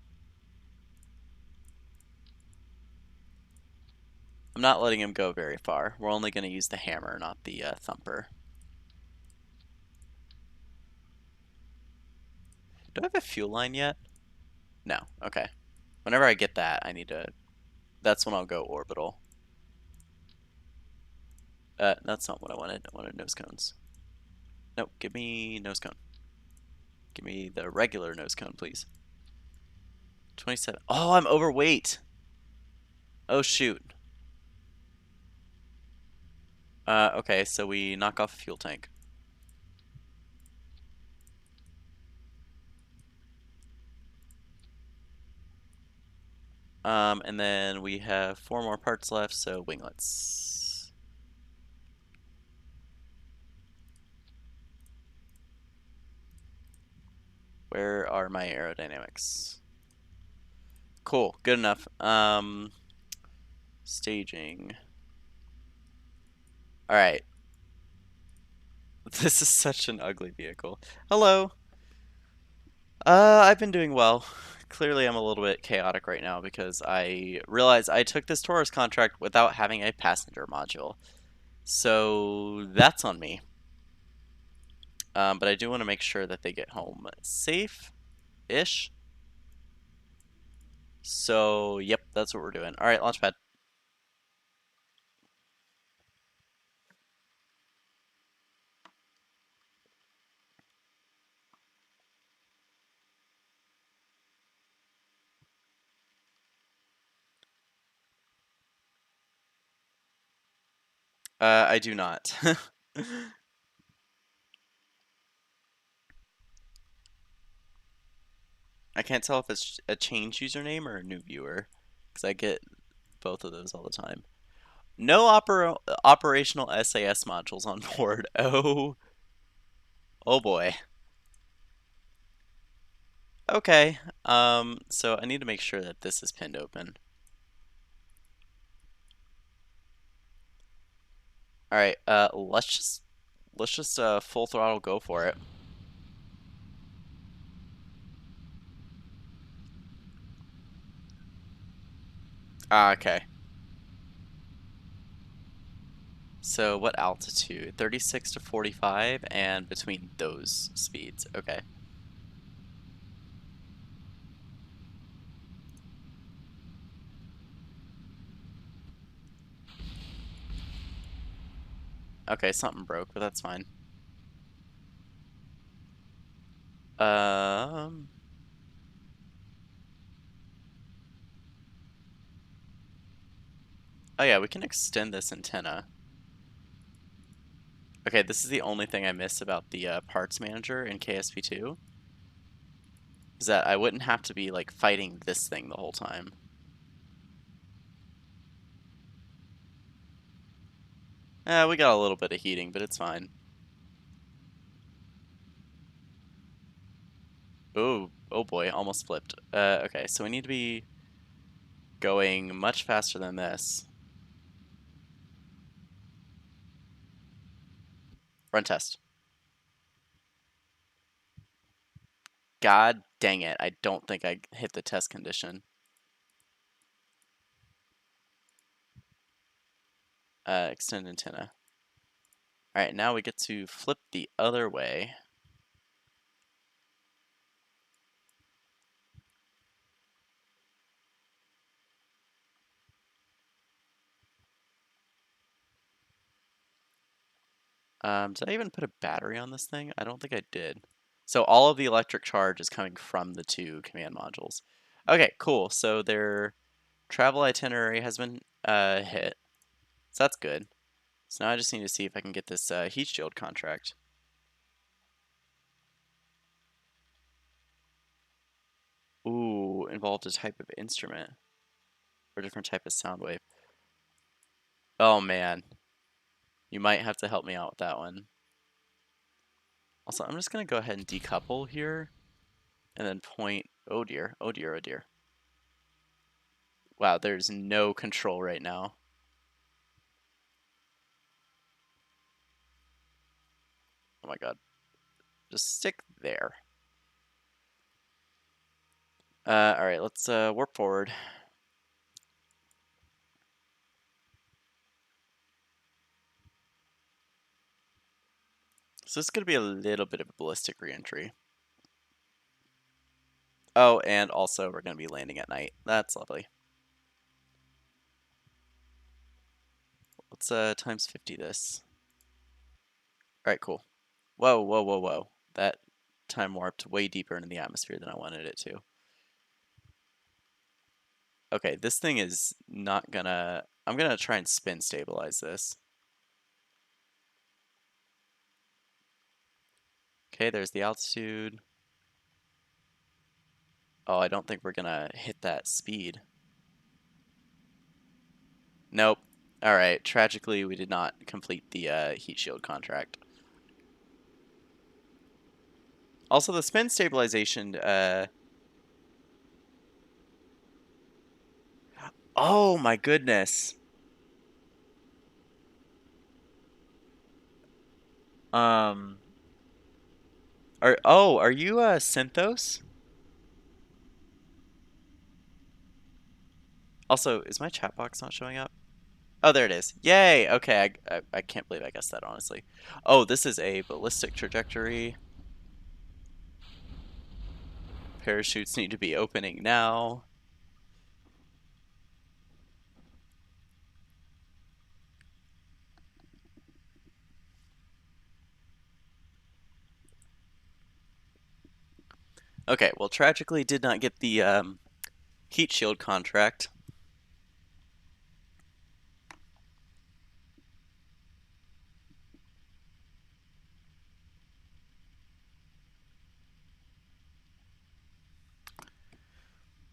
I'm not letting him go very far. We're only going to use the hammer, not the thumper. Do I have a fuel line yet? No. Okay. Whenever I get that, I need to... That's when I'll go orbital. That's not what I wanted. I wanted nose cones. Nope, give me nose cone. Give me the regular nose cone, please. 27. Oh, I'm overweight. Oh, shoot. Okay, so we knock off a fuel tank. And then we have 4 more parts left, so winglets. Where are my aerodynamics? Cool, good enough. Staging. Alright. This is such an ugly vehicle. Hello. I've been doing well. Clearly, I'm a little bit chaotic right now because I realized I took this Taurus contract without having a passenger module. So that's on me. But I do want to make sure that they get home safe-ish. So, yep, that's what we're doing. All right, launch pad. I do not. I can't tell if it's a change username or a new viewer, because I get both of those all the time. No operational SAS modules on board. Oh, oh boy. Okay. So I need to make sure that this is pinned open. All right. Let's just full throttle go for it. Ah, okay. So what altitude? 36 to 45 and between those speeds. Okay. Okay, something broke, but that's fine. Um, oh yeah, we can extend this antenna. Okay, this is the only thing I miss about the parts manager in KSP2, is that I wouldn't have to be like fighting this thing the whole time. We got a little bit of heating, but it's fine. Oh, oh boy, almost flipped. Okay, so we need to be going much faster than this. Run test. God dang it, I don't think I hit the test condition. Extend antenna. Alright, now we get to flip the other way. Did I even put a battery on this thing? I don't think I did. So all of the electric charge is coming from the two command modules. Okay, cool. So their travel itinerary has been hit. So that's good. So now I just need to see if I can get this heat shield contract. Ooh, involved a type of instrument or different type of sound wave. Oh man, you might have to help me out with that one. Also, I'm just gonna go ahead and decouple here and then point. Oh dear, oh dear, oh dear. Wow, there's no control right now. Oh my god. Just stick there. Alright, let's warp forward. So this is going to be a little bit of a ballistic reentry. Oh, and also we're going to be landing at night. That's lovely. Let's times 50 this. Alright, cool. Whoa, whoa, whoa, whoa. That time warped way deeper into the atmosphere than I wanted it to. Okay, this thing is not gonna... I'm gonna try and spin stabilize this. Okay, there's the altitude. Oh, I don't think we're gonna hit that speed. Nope. Alright, tragically we did not complete the heat shield contract. Also, the spin stabilization, oh my goodness. Um, are you Synthos? Also, is my chat box not showing up? Oh, there it is. Yay! Okay, I can't believe I guessed that, honestly. Oh, this is a ballistic trajectory. Parachutes need to be opening now. Okay, well, tragically did not get the heat shield contract.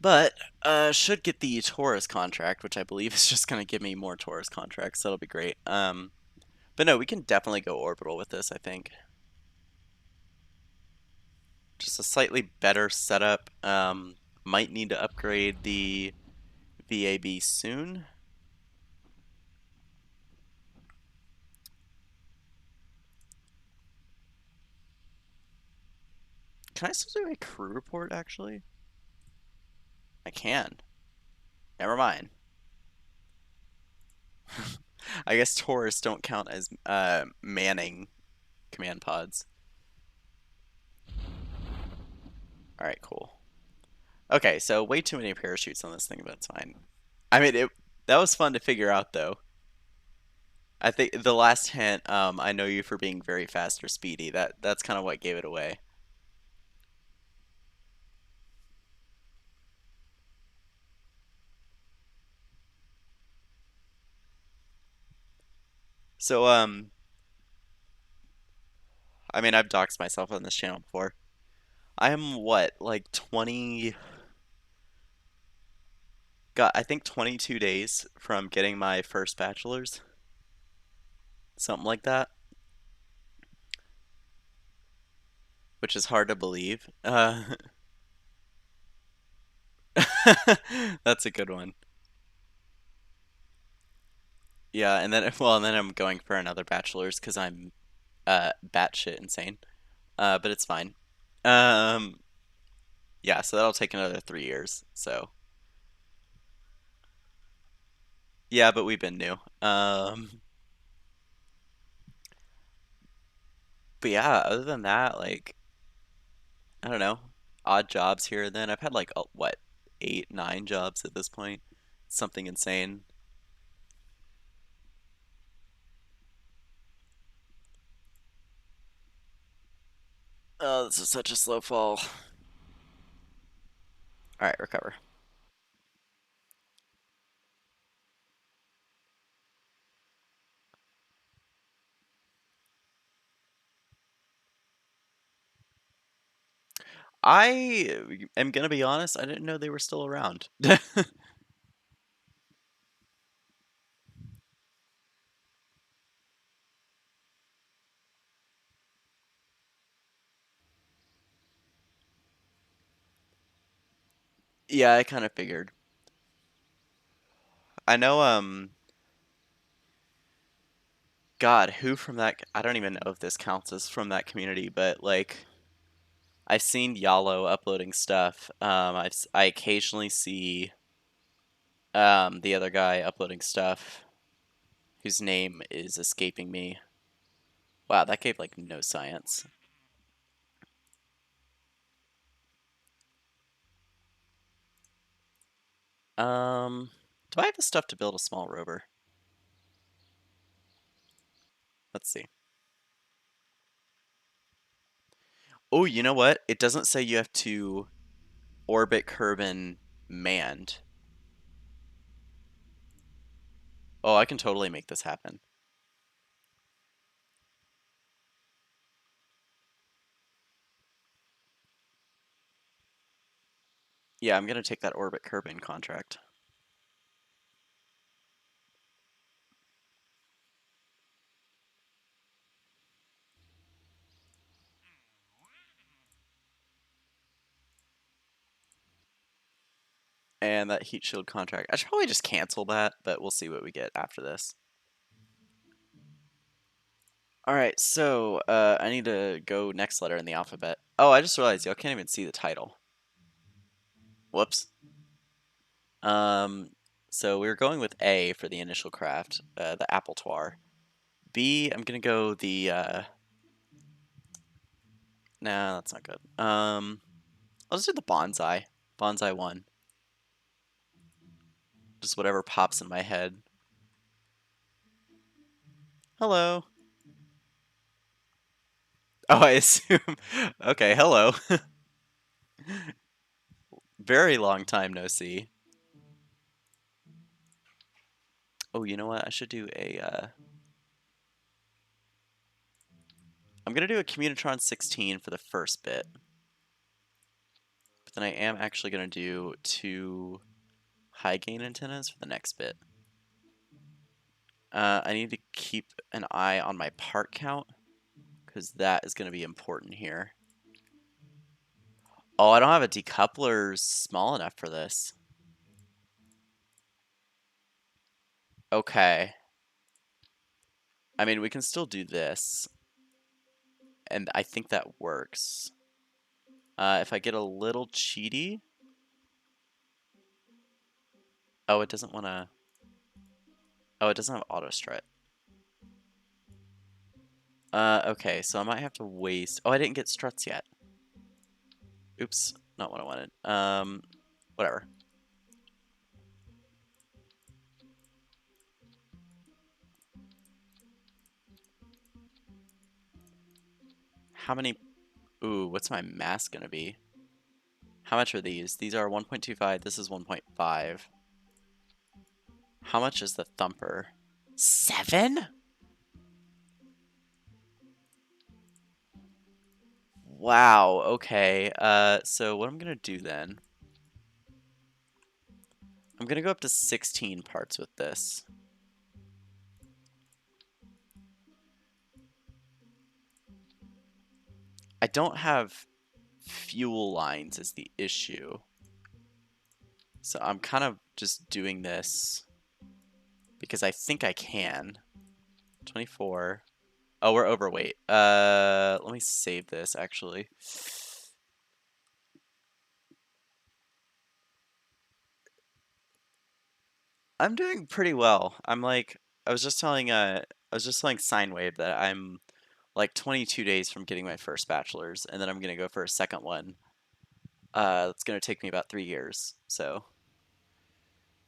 But should get the Taurus contract, which I believe is just going to give me more Taurus contracts. That'll be great. But no, we can definitely go orbital with this, I think. Just a slightly better setup. Might need to upgrade the VAB soon. Can I still do a crew report, actually? I can. Never mind. I guess Taurus don't count as manning command pods. Alright, cool. Okay, so way too many parachutes on this thing, but it's fine. I mean, that was fun to figure out, though. I think the last hint, I know you for being very fast or speedy. That's kind of what gave it away. So, I mean, I've doxed myself on this channel before. I am what, like 20, got I think 22 days from getting my first bachelor's, something like that, which is hard to believe. That's a good one. Yeah, and then well, and then I'm going for another bachelor's because I'm batshit insane. But it's fine. Um, yeah, so that'll take another 3 years. So yeah, but we've been new. But yeah, other than that, like I don't know, odd jobs here and then. I've had like what, 8, 9 jobs at this point. Something insane. Oh, this is such a slow fall. All right, recover. I am gonna be honest. I didn't know they were still around. Yeah, I kind of figured. I know. God, who from that? I don't even know if this counts as from that community, but like I've seen Yalo uploading stuff. I occasionally see the other guy uploading stuff whose name is escaping me. Wow, that gave like no science. Do I have the stuff to build a small rover? Let's see. Oh, you know what? It doesn't say you have to orbit Kerbin manned. Oh, I can totally make this happen. Yeah, I'm gonna take that orbit Kerbin contract. And that heat shield contract. I should probably just cancel that, but we'll see what we get after this. Alright, so I need to go next letter in the alphabet. Oh, I just realized y'all can't even see the title. Whoops. Um, so we were going with A for the initial craft, the Appletoire. B, I'm gonna go the nah, that's not good. I'll just do the bonsai. Bonsai 1. Just whatever pops in my head. Hello. Oh, I assume. Okay, hello. Very long time no see. Oh, you know what? I should do a I'm gonna do a Communitron 16 for the first bit. But then I am actually going to do 2 high gain antennas for the next bit. I need to keep an eye on my part count, because that is going to be important here. Oh, I don't have a decoupler small enough for this. Okay. I mean, we can still do this, and I think that works. If I get a little cheaty... Oh, it doesn't want to... Oh, it doesn't have auto strut. Okay, so I might have to waste... Oh, I didn't get struts yet. Oops, not what I wanted. Whatever. How many... Ooh, what's my mass gonna be? How much are these? These are 1.25, this is 1.5. How much is the thumper? 7? Wow, okay. So what I'm gonna do then... I'm gonna go up to 16 parts with this. I don't have fuel lines is the issue. So I'm kind of just doing this because I think I can. 24. Oh, we're overweight. Let me save this actually. I'm doing pretty well. I'm like I was just telling Sinewave that I'm like 22 days from getting my first bachelor's, and then I'm gonna go for a second one. It's gonna take me about 3 years. So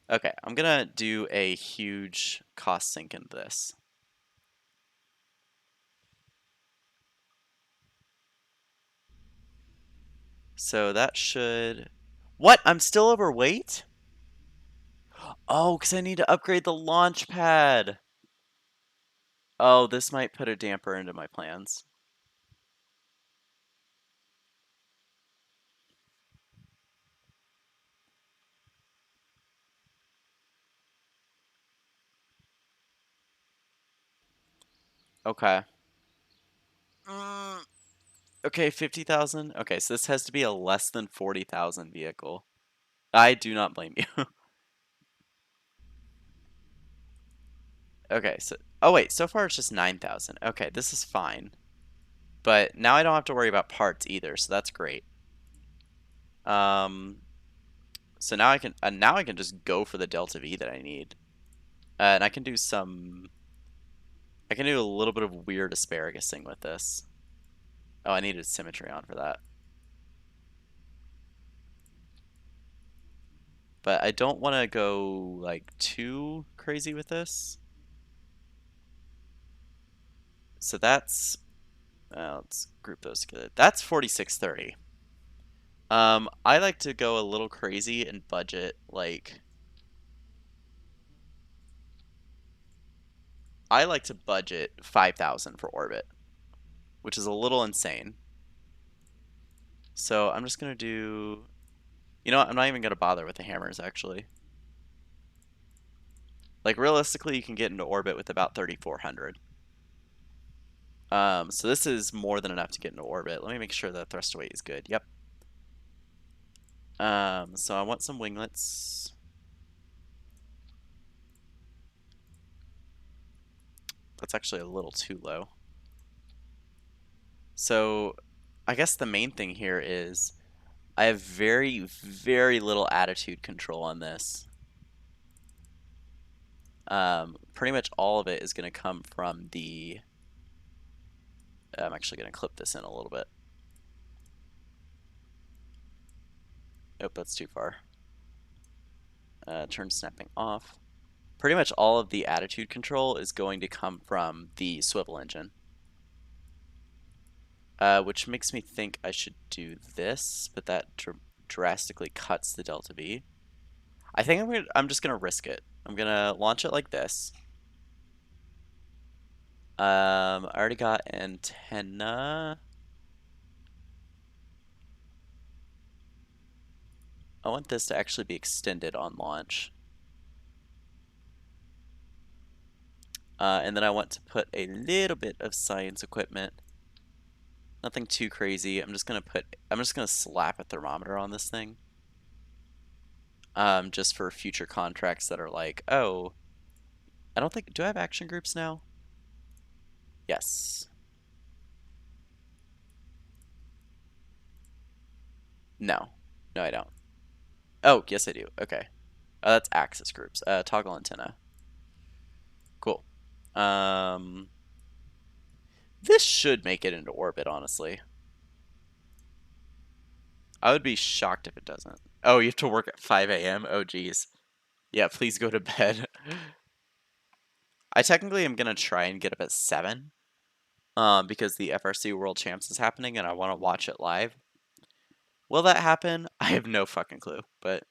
okay, I'm gonna do a huge cost sink into this. So that should... What? I'm still overweight? Oh, because I need to upgrade the launch pad. Oh, this might put a damper into my plans. Okay. Okay, 50,000. Okay, so this has to be a less than 40,000 vehicle. I do not blame you. Okay, so... Oh, wait, so far it's just 9,000. Okay, this is fine. But now I don't have to worry about parts either, so that's great. Um, so now I can just go for the Delta V that I need. And I can do a little bit of weird asparagusing with this. Oh, I needed symmetry on for that. But I don't want to go like too crazy with this. So that's let's group those together. That's 4630. I like to go a little crazy and budget like I like to budget 5,000 for orbit, which is a little insane. So I'm just gonna do, you know what, I'm not even gonna bother with the hammers actually. Like realistically, you can get into orbit with about 3,400. So this is more than enough to get into orbit. Let me make sure the thrust weight is good. Yep. So I want some winglets. That's actually a little too low. So I guess the main thing here is I have very, very little attitude control on this. Pretty much all of it is going to come from the... I'm actually going to clip this in a little bit. Nope, that's too far. Turn snapping off. Pretty much all of the attitude control is going to come from the swivel engine. Which makes me think I should do this, but that drastically cuts the delta V. I think I'm just gonna risk it. I'm gonna launch it like this. I already got antenna. I want this to actually be extended on launch. And then I want to put a little bit of science equipment. Nothing too crazy. I'm just gonna slap a thermometer on this thing. Just for future contracts that are like, oh, I don't think, do I have action groups now? Yes. No. No, I don't. Oh, yes, I do. Okay. That's axis groups. Toggle antenna. Cool. Um, this should make it into orbit, honestly. I would be shocked if it doesn't. Oh, you have to work at 5 a.m.? Oh, geez. Yeah, please go to bed. I technically am going to try and get up at 7, because the FRC World Champs is happening and I want to watch it live. Will that happen? I have no fucking clue, but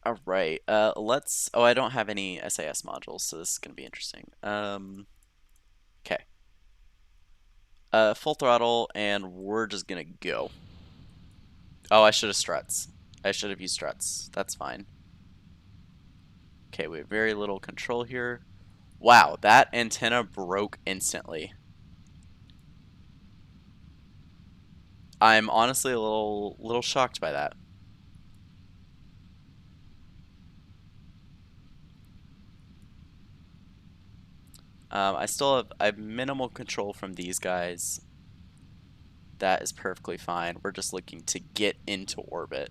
all right. Let's. Oh, I don't have any SAS modules, so this is gonna be interesting. Okay. Full throttle, and we're just gonna go. Oh, I should have struts. I should have used struts. That's fine. Okay, we have very little control here. Wow, that antenna broke instantly. I'm honestly a little shocked by that. I have minimal control from these guys. That is perfectly fine. We're just looking to get into orbit.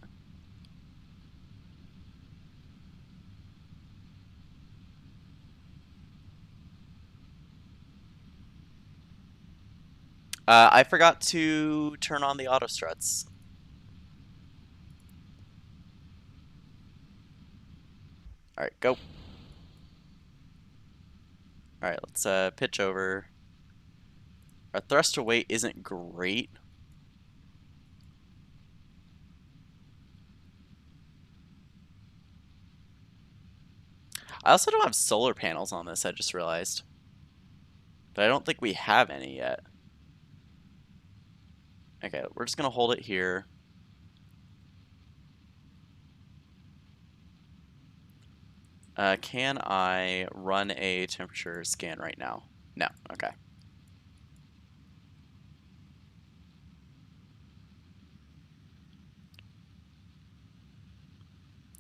I forgot to turn on the auto struts. All right, go. All right, let's pitch over. Our thrust to weight isn't great. I also don't have solar panels on this, I just realized. But I don't think we have any yet. Okay, we're just going to hold it here. Can I run a temperature scan right now? No, okay.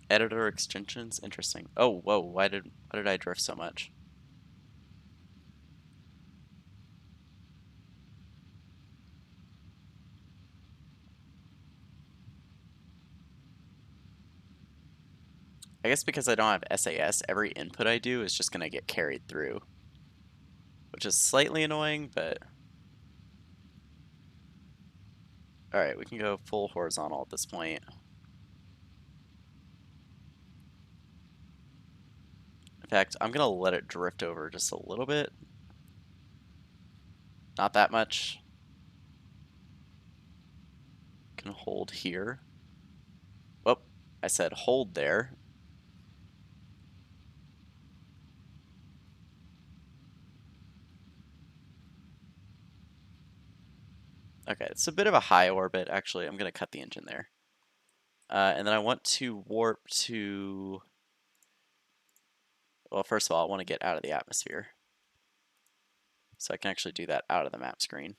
Editor extensions, interesting. Oh, whoa, why did I drift so much? I guess because I don't have SAS, every input I do is just going to get carried through. Which is slightly annoying, but... Alright, we can go full horizontal at this point. In fact, I'm going to let it drift over just a little bit. Not that much. Can hold here. Whoop, I said hold there. Okay, it's a bit of a high orbit. Actually, I'm going to cut the engine there. And then I want to warp to... Well, first of all, I want to get out of the atmosphere. So I can actually do that out of the map screen.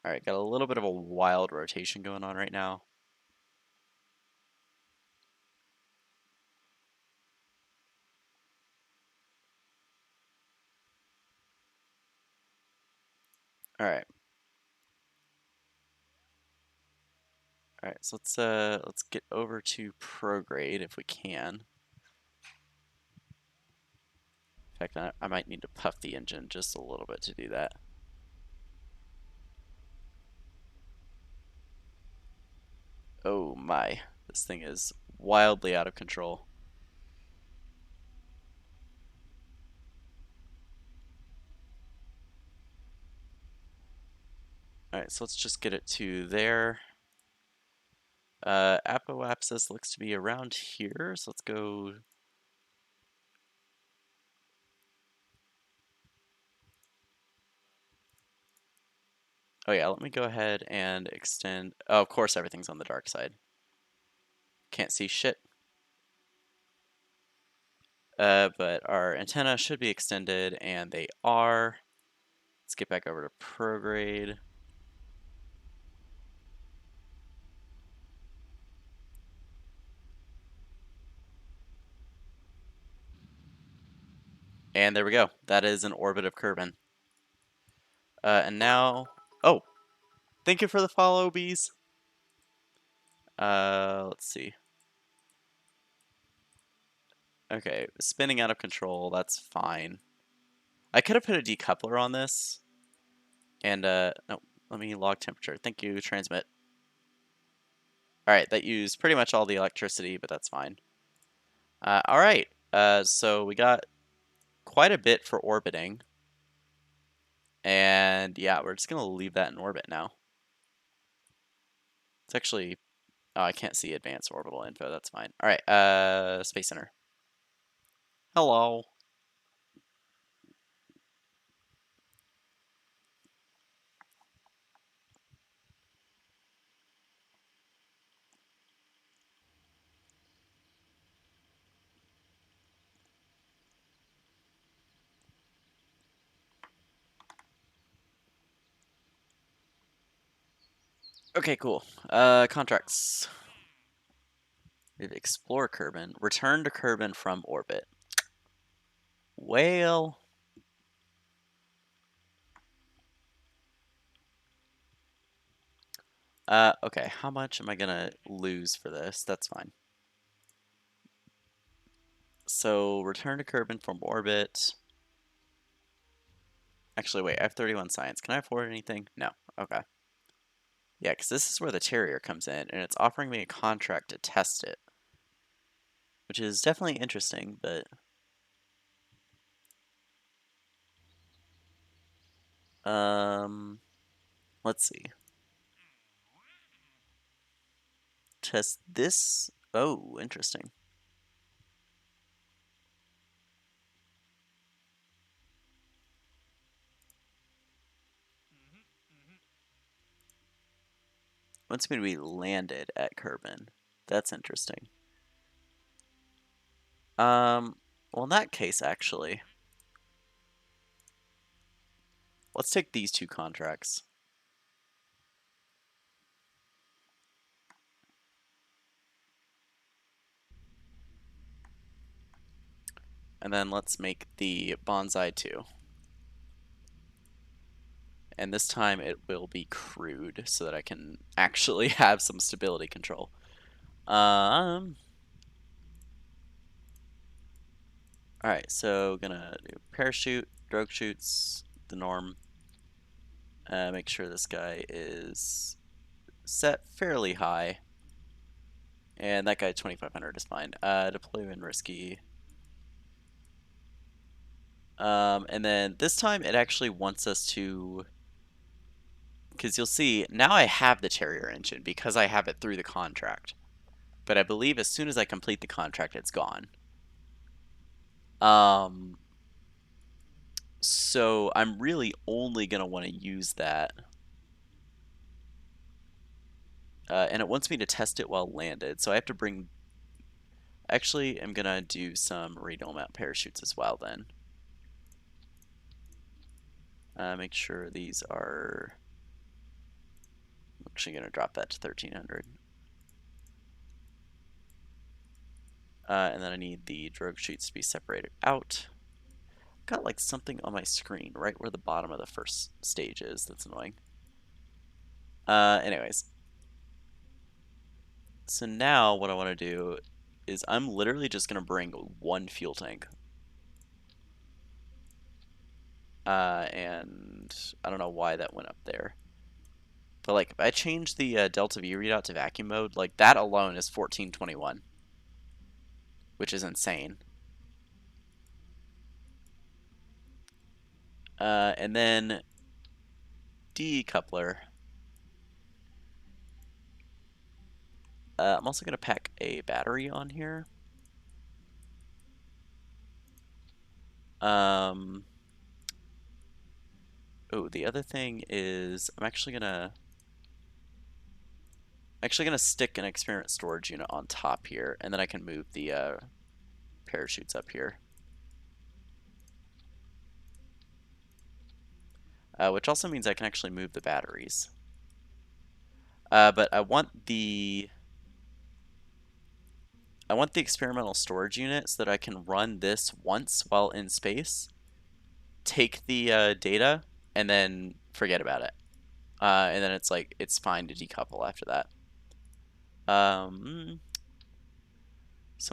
Alright, got a little bit of a wild rotation going on right now. Alright. Alright, so let's get over to prograde if we can. In fact, I might need to puff the engine just a little bit to do that. Oh my, this thing is wildly out of control. Alright, so let's just get it to there. Apoapsis looks to be around here, so let's go. Oh yeah, let me go ahead and extend. Oh, of course, everything's on the dark side. Can't see shit. But our antenna should be extended, and they are. Let's get back over to prograde. And there we go. That is an orbit of Kerbin. And now, oh, thank you for the follow, bees. Let's see. Okay, spinning out of control. That's fine. I could have put a decoupler on this, and no, let me log temperature. Thank you, transmit. All right, that used pretty much all the electricity, but that's fine. All right, so we got quite a bit for orbiting. And yeah, we're just going to leave that in orbit now. It's actually, oh, I can't see advanced orbital info. That's fine. All right, Space Center. Hello. Okay, cool. Contracts. We have explore Kerbin. Return to Kerbin from orbit. Well, okay. How much am I gonna lose for this? That's fine. So return to Kerbin from orbit. Actually, wait. I have 31 science. Can I afford anything? No. Okay. Yeah, because this is where the Terrier comes in, and it's offering me a contract to test it, which is definitely interesting, but let's see. Test this. Oh, interesting. Wants me to be landed at Kerbin. That's interesting. Well, in that case, actually, let's take these two contracts. And then let's make the bonsai too. And this time it will be crude so that I can actually have some stability control. Alright, so gonna do parachute, drogue shoots, the norm. Make sure this guy is set fairly high. And that guy 2500 is fine. Deploy when risky. And then this time it actually wants us to, because you'll see, now I have the Terrier engine because I have it through the contract. But I believe as soon as I complete the contract, it's gone. So I'm really only going to want to use that. And it wants me to test it while landed, so I have to bring... Actually, I'm going to do some radial mount parachutes as well then. Make sure these are... I'm actually going to drop that to 1300. And then I need the drogue shoots to be separated out. Got like something on my screen right where the bottom of the first stage is. That's annoying. Anyways. So now what I want to do is I'm literally just going to bring one fuel tank. And I don't know why that went up there. But like if I change the Delta V readout to vacuum mode, like that alone is 1421. Which is insane. And then decoupler. I'm also going to pack a battery on here. Oh, the other thing is I'm actually gonna stick an experiment storage unit on top here, and then I can move the parachutes up here. Which also means I can actually move the batteries. But I want the experimental storage unit so that I can run this once while in space, take the data, and then forget about it. And then it's fine to decouple after that. So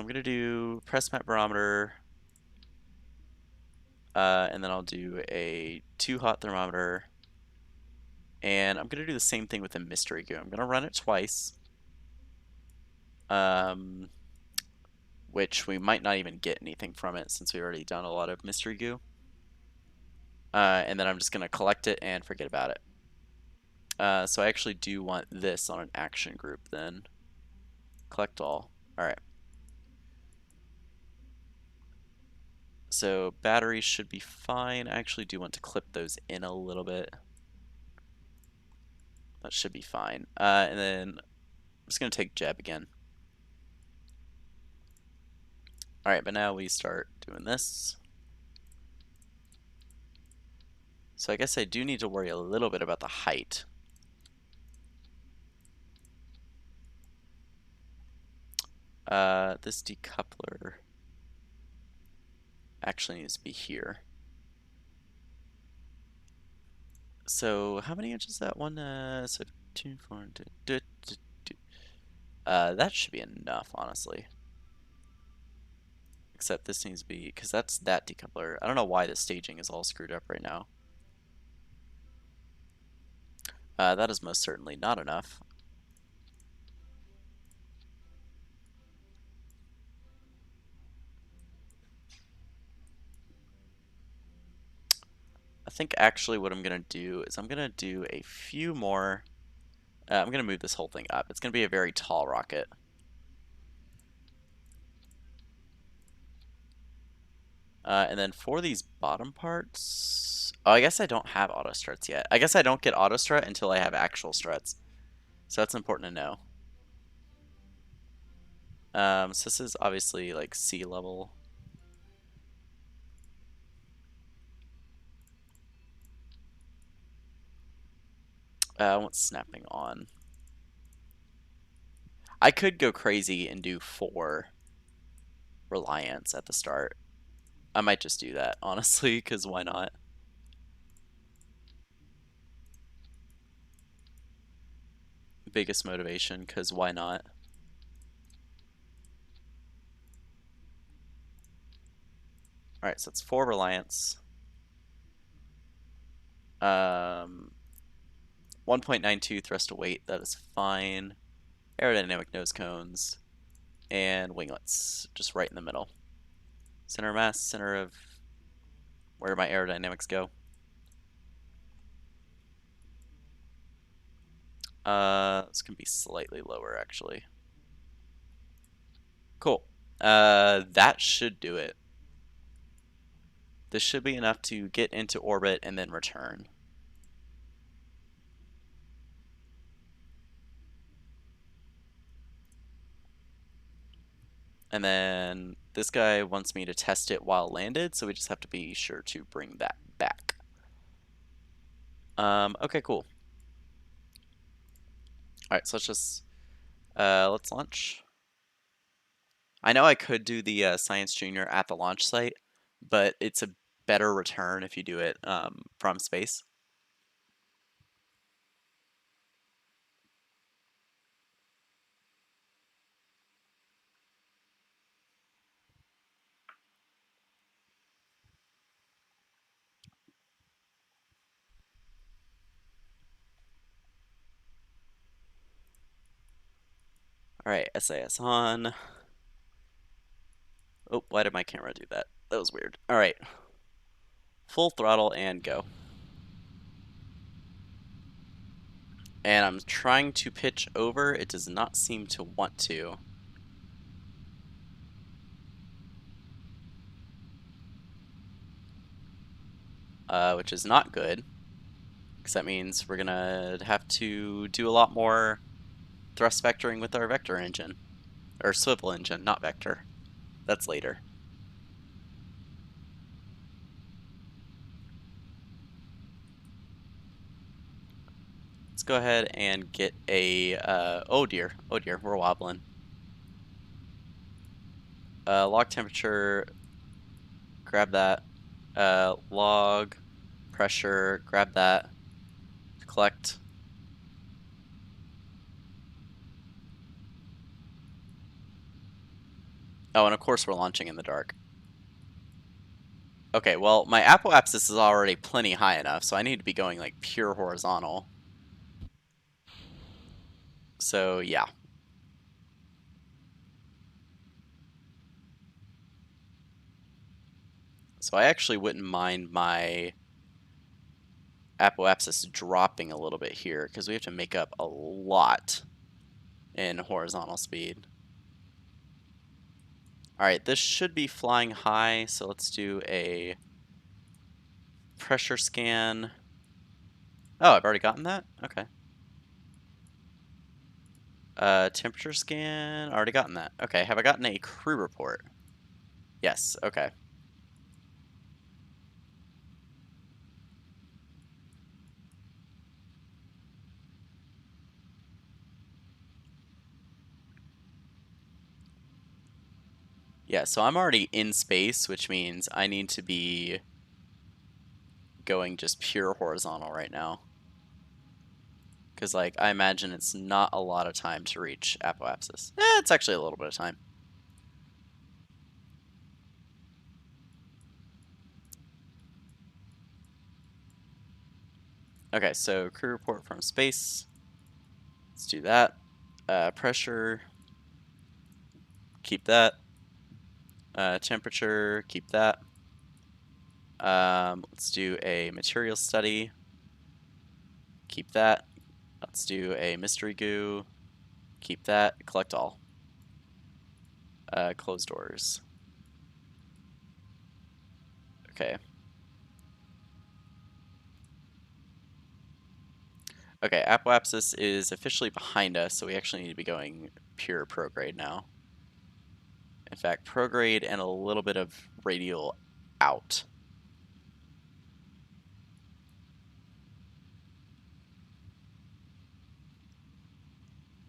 I'm gonna do press map barometer, and then I'll do a 2 hot thermometer, and I'm gonna do the same thing with the mystery goo. I'm gonna run it twice, which we might not even get anything from it since we've already done a lot of mystery goo. And then I'm just gonna collect it and forget about it. So I actually do want this on an action group then. Collect all. Alright. So batteries should be fine. I actually do want to clip those in a little bit. That should be fine. And then I'm just going to take Jeb again. Alright, but now we start doing this. So I guess I do need to worry a little bit about the height. This decoupler actually needs to be here. So how many inches is that one? So 2, 4, that should be enough, honestly. Except this needs to be, because that's that decoupler. I don't know why the staging is all screwed up right now. That is most certainly not enough. I think actually what I'm going to do is I'm going to do a few more. I'm going to move this whole thing up. It's going to be a very tall rocket. And then for these bottom parts, oh, I guess I don't have auto struts yet. I guess I don't get auto strut until I have actual struts. So that's important to know. So this is obviously like sea level. I want snapping on. I could go crazy and do 4 reliance at the start. I might just do that, honestly, because why not? Biggest motivation, because why not? Alright, so it's 4 reliance. 1.92 thrust to weight, that is fine. Aerodynamic nose cones. And winglets, just right in the middle. Center of mass, center of where do my aerodynamics go? This can be slightly lower actually. Cool. That should do it. This should be enough to get into orbit and then return. And then this guy wants me to test it while landed, so we just have to be sure to bring that back. Okay, cool. Alright, so let's launch. I know I could do the Science Junior at the launch site, but it's a better return if you do it from space. Alright, SAS on. Oh, why did my camera do that? That was weird. Alright. Full throttle and go. And I'm trying to pitch over. It does not seem to want to. Which is not good, because that means we're gonna have to do a lot more thrust vectoring with our vector engine. Or swivel engine, not vector. That's later. Let's go ahead and get a, oh dear, we're wobbling. Log temperature, grab that. Log pressure, grab that. Collect. Oh, and of course we're launching in the dark. Okay, well, my apoapsis is already plenty high enough, so I need to be going like pure horizontal. So, yeah. So I actually wouldn't mind my apoapsis dropping a little bit here, because we have to make up a lot in horizontal speed. Alright, this should be flying high, so let's do a pressure scan. Oh, I've already gotten that? Okay. Temperature scan, already gotten that. Okay, have I gotten a crew report? Yes, okay. Yeah, so I'm already in space, which means I need to be going just pure horizontal right now. Because, like, I imagine it's not a lot of time to reach apoapsis. It's actually a little bit of time. Okay, so crew report from space. Let's do that. Pressure, keep that. Temperature, keep that. Let's do a material study. Keep that. Let's do a mystery goo. Keep that. Collect all. Close doors. Okay. Okay, apoapsis is officially behind us, so we actually need to be going pure prograde now. In fact, prograde and a little bit of radial out.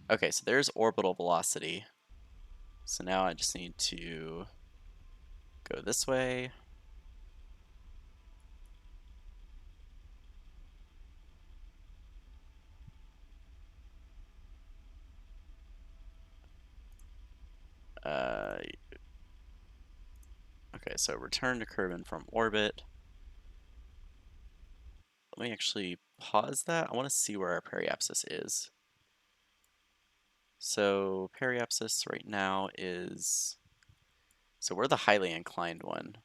Okay, so there's orbital velocity. So now I just need to go this way. Okay, so return to Kerbal from orbit. Let me actually pause that. I want to see where our periapsis is. So periapsis right now is... So we're the highly inclined one.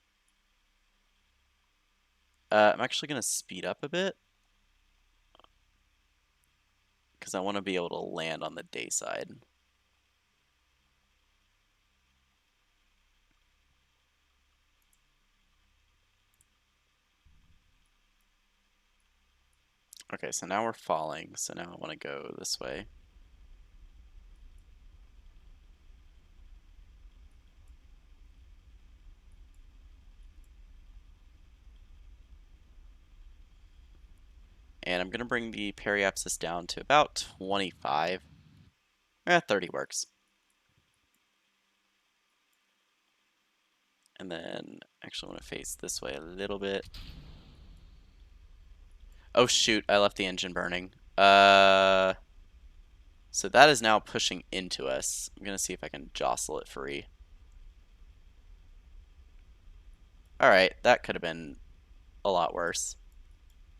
I'm actually going to speed up a bit, because I want to be able to land on the day side. Okay, so now we're falling, so now I want to go this way. And I'm going to bring the periapsis down to about 25. 30 works. And then, actually want to face this way a little bit. Oh shoot, I left the engine burning. So that is now pushing into us. I'm going to see if I can jostle it free. Alright, that could have been a lot worse.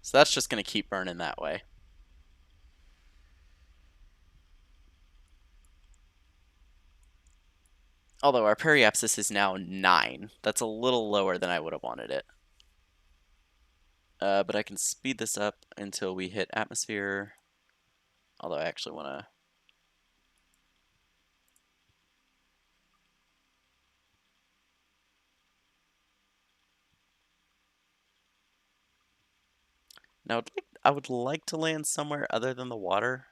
So that's just going to keep burning that way. Although our periapsis is now 9. That's a little lower than I would have wanted it. But I can speed this up until we hit atmosphere. Although I actually want to... Now, I would like to land somewhere other than the water.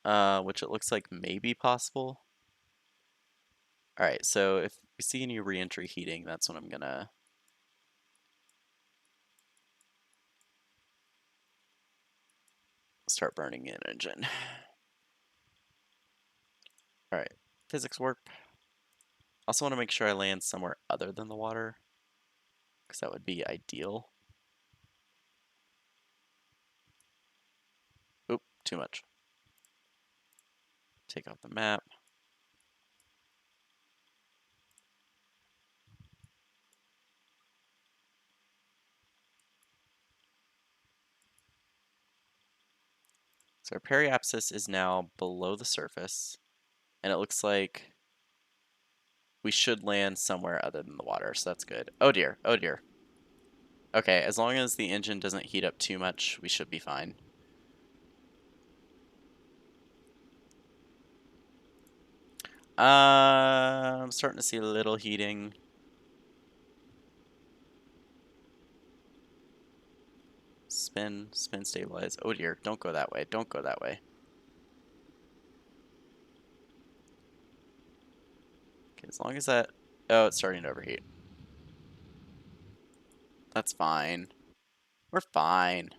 Which it looks like may be possible. Alright, so if we see any reentry heating, that's when I'm gonna start burning in engine. Alright, physics warp. Also want to make sure I land somewhere other than the water, because that would be ideal. Oop, too much. Take off the map. So our periapsis is now below the surface, and it looks like we should land somewhere other than the water, so that's good. Oh dear, oh dear. Okay, as long as the engine doesn't heat up too much, we should be fine. I'm starting to see a little heating. Spin, spin, stabilize. Oh dear, don't go that way, don't go that way. Okay, as long as that... Oh, it's starting to overheat. That's fine. We're fine.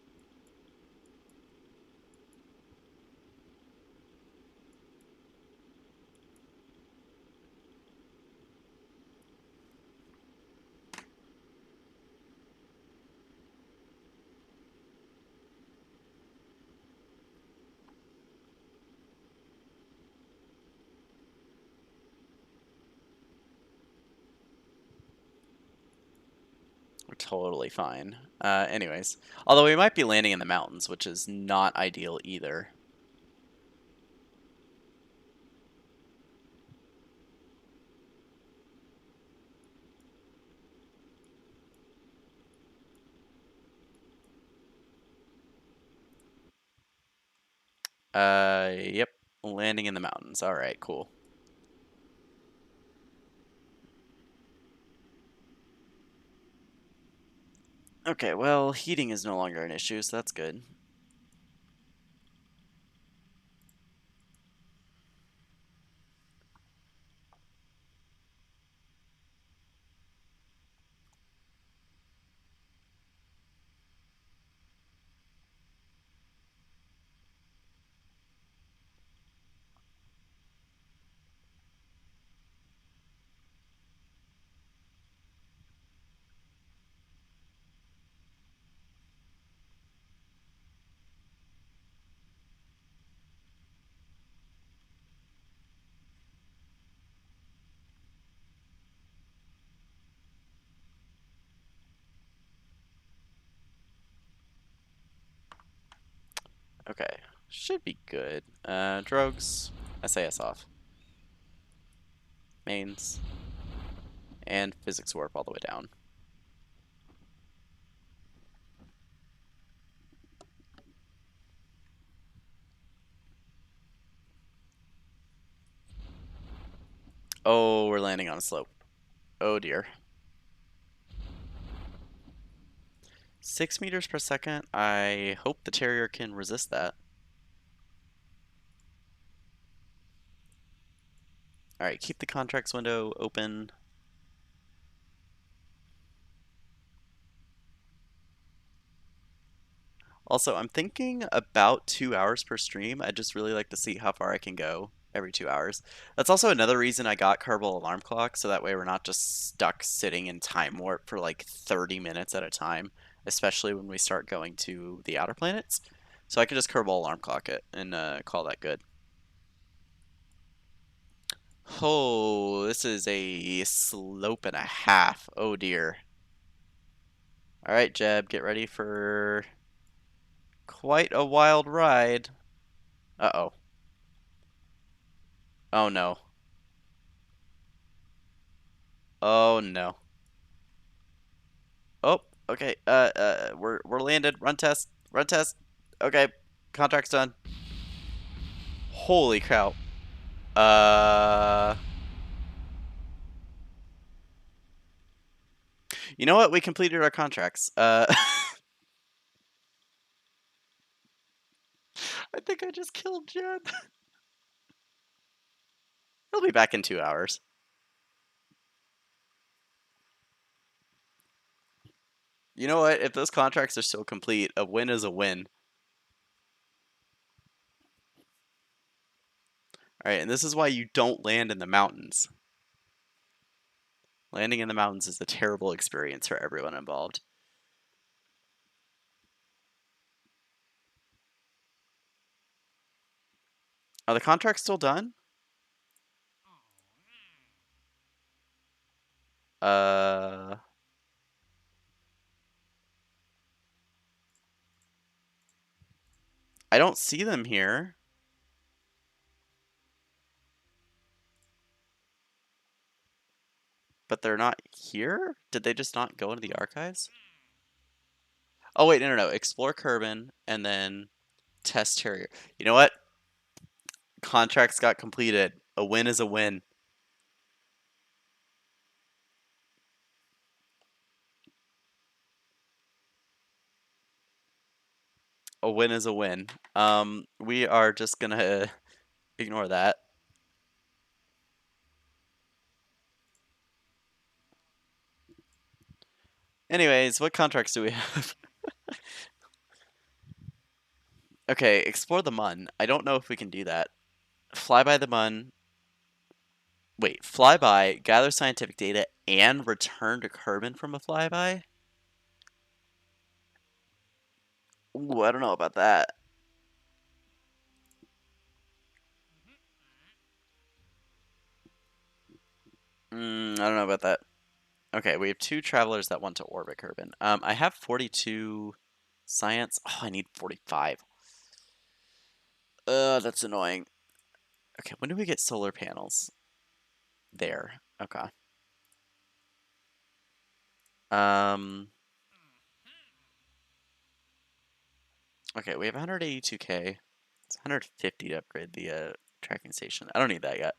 We're totally fine. Anyways. Although we might be landing in the mountains, which is not ideal either. Yep. Landing in the mountains. Alright, cool. Okay, well, heating is no longer an issue, so that's good. Okay, should be good. Drogues, SAS off. Mains. And physics warp all the way down. Oh, we're landing on a slope. Oh dear. 6 meters per second. I hope the Terrier can resist that. Alright, keep the contracts window open. Also, I'm thinking about 2 hours per stream. I'd just really like to see how far I can go every 2 hours. That's also another reason I got Kerbal Alarm Clock, so that way we're not just stuck sitting in time warp for like 30 minutes at a time, especially when we start going to the outer planets. So I could just Kerbal Alarm Clock it and call that good. Oh, this is a slope and a half. Oh dear. Alright, Jeb, get ready for quite a wild ride. Uh-oh. Oh no. Oh no. Oh, okay. We're landed. Run test. Run test. Okay, contract's done. Holy cow. Uh, you know what? We completed our contracts. I think I just killed Jen. He'll be back in 2 hours. You know what? If those contracts are still complete, a win is a win. All right, and this is why you don't land in the mountains. Landing in the mountains is a terrible experience for everyone involved. Are the contracts still done? Uh, I don't see them here. But they're not here? Did they just not go into the archives? Oh wait, no. Explore Kerbin and then test Terrier. You know what? Contracts got completed. A win is a win. A win is a win. We are just gonna ignore that. Anyways, what contracts do we have? Okay, explore the Mun. I don't know if we can do that. Fly by the Mun. Wait, flyby, gather scientific data, and return to Kerbin from a flyby? Ooh, I don't know about that. I don't know about that. Okay, we have 2 travelers that want to orbit Kerbin. I have 42 science. Oh, I need 45. That's annoying. Okay, when do we get solar panels? There. Okay. Um. Okay, we have 182K. It's 150 to upgrade the tracking station. I don't need that yet.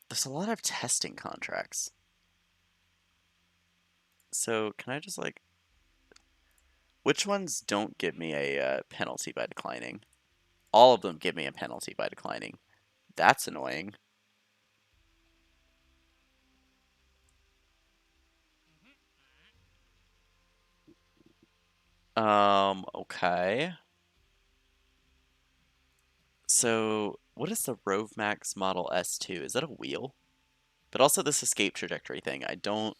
There's a lot of testing contracts. So can I just like, which ones don't give me a penalty by declining? All of them give me a penalty by declining. That's annoying. Okay. So, what is the Rovemax Model S2? Is that a wheel? But also this escape trajectory thing. I don't,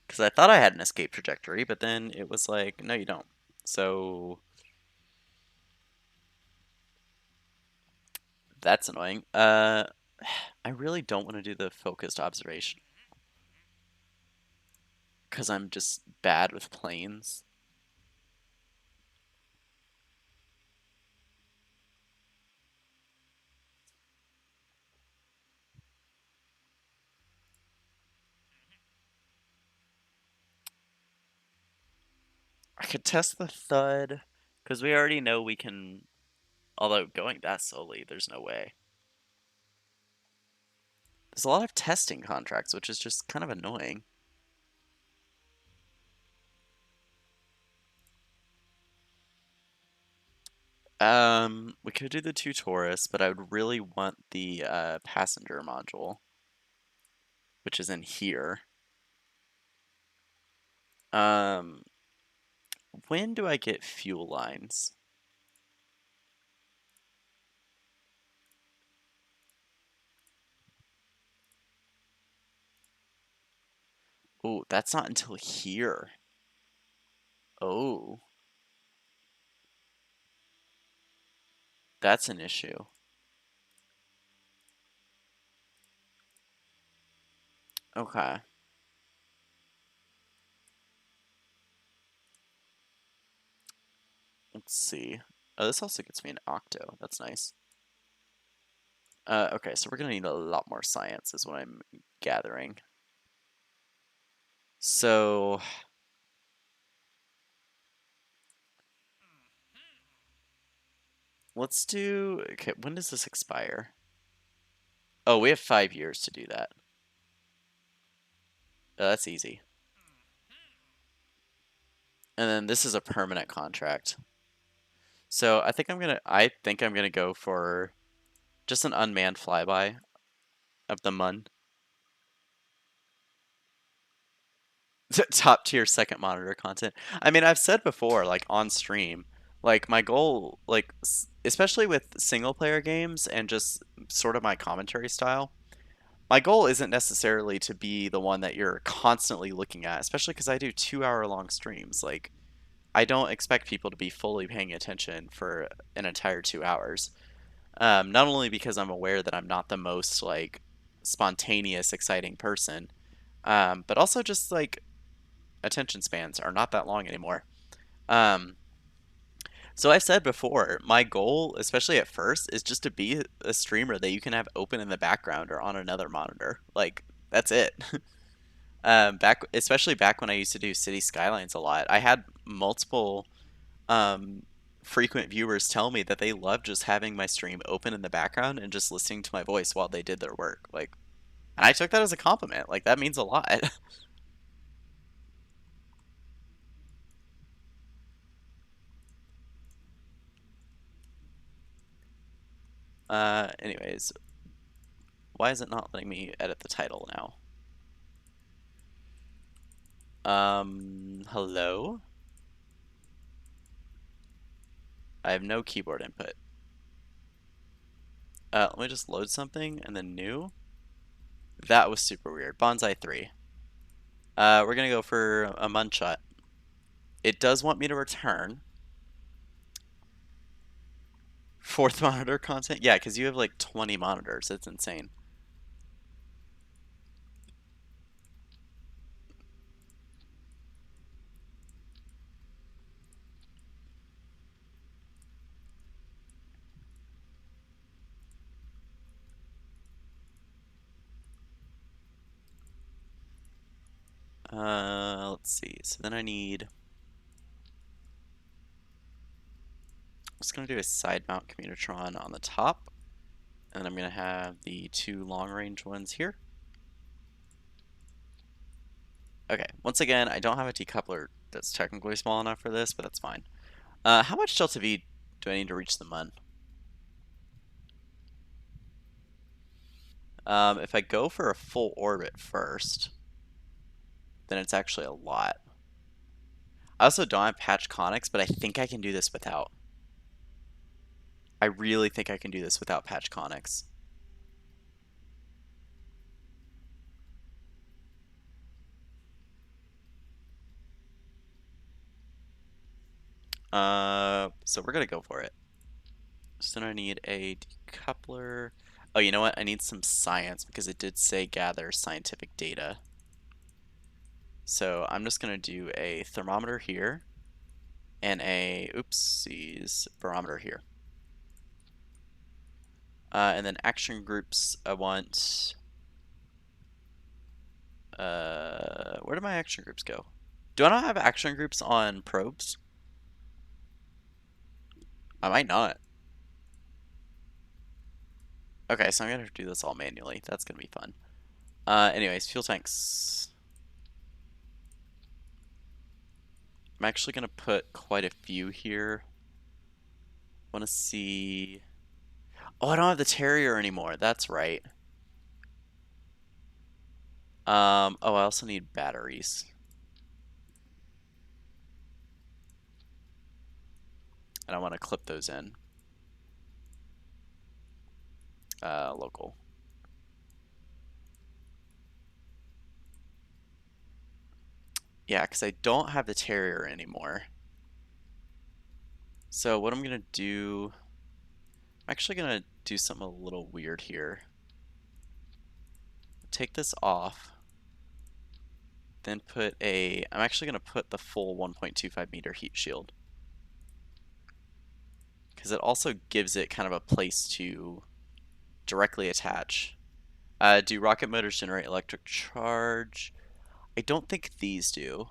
because I thought I had an escape trajectory, but then it was like, no, you don't. So, that's annoying. I really don't want to do the focused observation because I'm just bad with planes. I could test the thud because we already know we can, although going that slowly, there's no way. There's a lot of testing contracts, which is just kind of annoying. We could do the 2 tourists, but I would really want the passenger module, which is in here. Um, when do I get fuel lines? Oh, that's not until here. Oh, that's an issue. Okay, let's see. Oh, this also gets me an octo. That's nice. Okay, so we're gonna need a lot more science, is what I'm gathering. So let's do. Okay, when does this expire? Oh, we have 5 years to do that. Oh, that's easy. And then this is a permanent contract. So I think I'm gonna go for just an unmanned flyby of the Mun. Top tier second monitor content. I mean, I've said before, like on stream, like my goal, like especially with single player games and just sort of my commentary style, my goal isn't necessarily to be the one that you're constantly looking at, especially because I do 2 hour long streams. Like, I don't expect people to be fully paying attention for an entire 2 hours. Not only because I'm aware that I'm not the most like spontaneous, exciting person, but also just like attention spans are not that long anymore. Um, so I've said before, my goal, especially at first, is just to be a streamer that you can have open in the background or on another monitor. Like that's it. Especially back when I used to do City Skylines a lot, I had multiple um, frequent viewers tell me that they love just having my stream open in the background and just listening to my voice while they did their work. Like, and I took that as a compliment. Like that means a lot. Anyways, why is it not letting me edit the title now? Hello? I have no keyboard input. Let me just load something and then new. That was super weird. Bonsai 3. We're gonna go for a munshot. It does want me to return. Fourth monitor content? Yeah, because you have like 20 monitors. It's insane. Let's see. So then I'm just gonna do a side mount Communitron on the top, and then I'm gonna have the two long range ones here. Okay, once again, I don't have a decoupler that's technically small enough for this, but that's fine. How much delta V do I need to reach the Mun? If I go for a full orbit first, then it's actually a lot. I also don't have patch conics, but I think I can do this without. I really think I can do this without patch conics. So we're gonna go for it. So then I need a decoupler. Oh, you know what? I need some science because it did say gather scientific data. So I'm just gonna do a thermometer here and a oopsies barometer here. And then action groups, I want. Where do my action groups go? Do I not have action groups on probes? I might not. Okay, so I'm gonna do this all manually. That's gonna be fun. Anyways, fuel tanks. I'm actually gonna put quite a few here. Want to see. Oh, I don't have the Terrier anymore. That's right. Oh, I also need batteries. And I want to clip those in. Local. Yeah, because I don't have the Terrier anymore. So what I'm gonna do, I'm actually gonna do something a little weird here. Take this off, then I'm actually gonna put the full 1.25 meter heat shield. Because it also gives it kind of a place to directly attach. Do rocket motors generate electric charge? I don't think these do.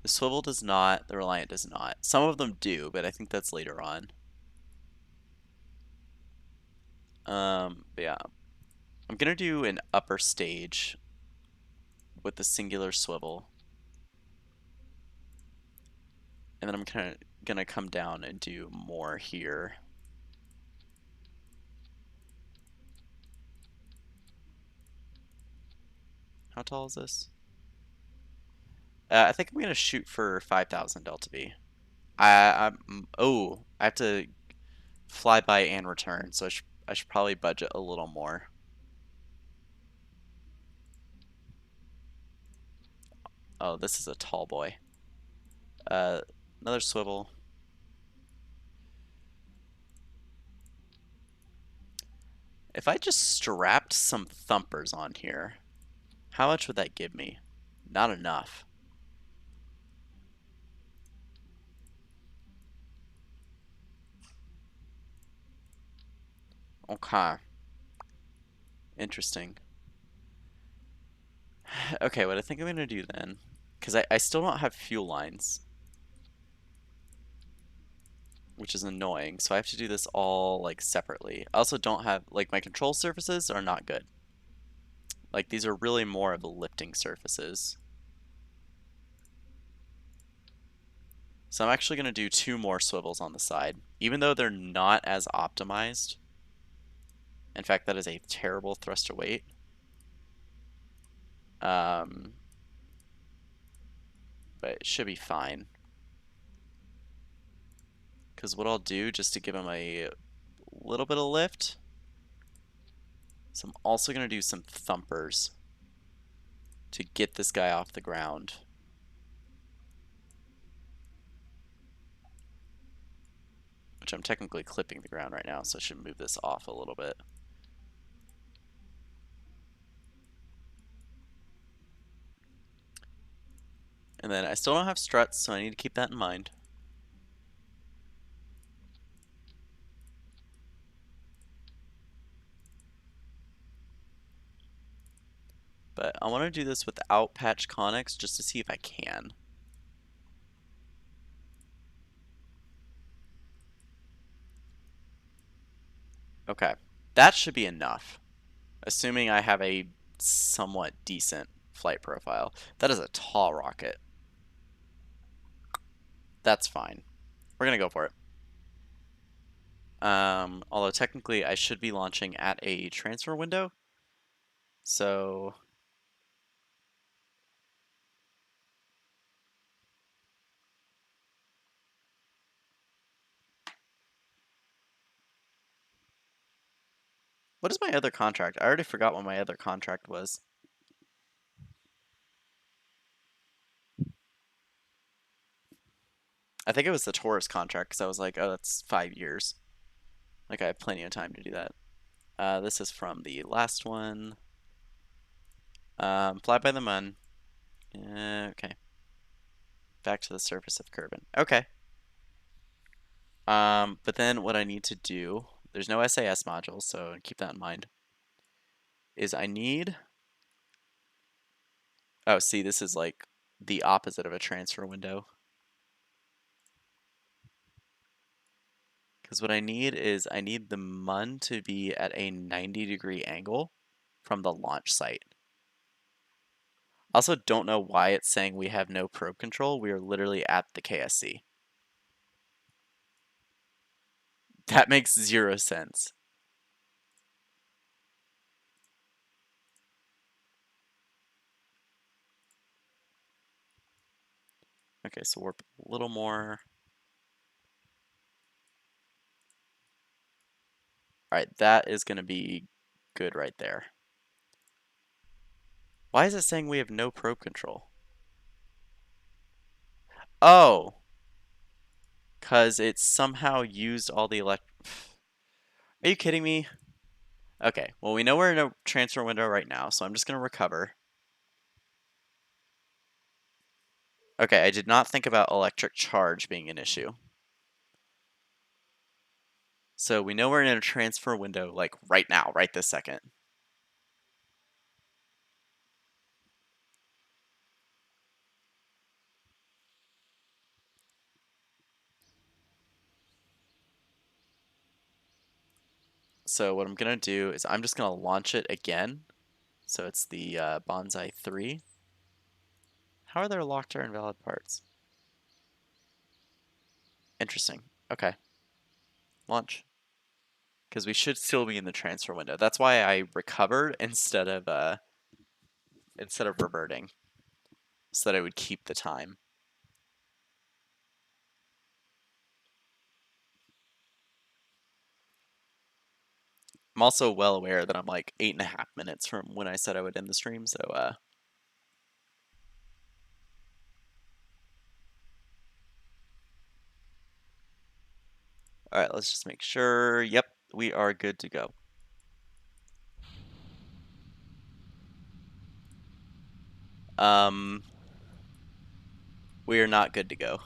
The swivel does not, the Reliant does not. Some of them do, but I think that's later on. But yeah. I'm gonna do an upper stage with the singular swivel. And then I'm kind of gonna come down and do more here. How tall is this? I think I'm gonna shoot for 5,000 delta V. I have to fly by and return, so I should probably budget a little more. Oh, this is a tall boy. Uh, Another swivel. If I just strapped some thumpers on here, how much would that give me? Not enough. Okay. Interesting. Okay, what I think I'm gonna do then, because I still don't have fuel lines, which is annoying, so I have to do this all like separately. I also don't have, like, my control surfaces are not good. Like, these are really more of lifting surfaces. So I'm actually going to do 2 more swivels on the side, even though they're not as optimized. In fact, that is a terrible thruster weight. But it should be fine. Because what I'll do, just to give him a little bit of lift, so I'm also going to do some thumpers to get this guy off the ground. Which I'm technically clipping the ground right now, so I should move this off a little bit. And then I still don't have struts, so I need to keep that in mind. But I want to do this without patch conics just to see if I can. Okay, that should be enough, assuming I have a somewhat decent flight profile. That is a tall rocket. That's fine. We're gonna go for it. Although technically I should be launching at a transfer window. So what is my other contract? I already forgot what my other contract was. I think it was the Taurus contract because I was like, oh, that's 5 years. Like I have plenty of time to do that. This is from the last one. Fly by the Mun. Okay. Back to the surface of Kerbin. Okay. But then what I need to do, there's no SAS module, so keep that in mind, is I need, oh, see, this is like the opposite of a transfer window. Because what I need is I need the Mun to be at a 90-degree angle from the launch site. Also, don't know why it's saying we have no probe control. We are literally at the KSC. That makes 0 sense. Okay, so warp a little more. All right, that is going to be good right there. Why is it saying we have no probe control? Oh, because it somehow used all the elect. Are you kidding me? Okay, well, we know we're in a transfer window right now, so I'm just going to recover. Okay, I did not think about electric charge being an issue. So we know we're in a transfer window, like, right now, right this second. So what I'm gonna do is I'm just gonna launch it again. So it's the Bonsai 3. How are there locked or invalid parts? Interesting. Okay. Launch. Because we should still be in the transfer window. That's why I recovered instead of reverting. So that I would keep the time. I'm also well aware that I'm like 8.5 minutes from when I said I would end the stream, so alright, let's just make sure. Yep, we are good to go. We are not good to go.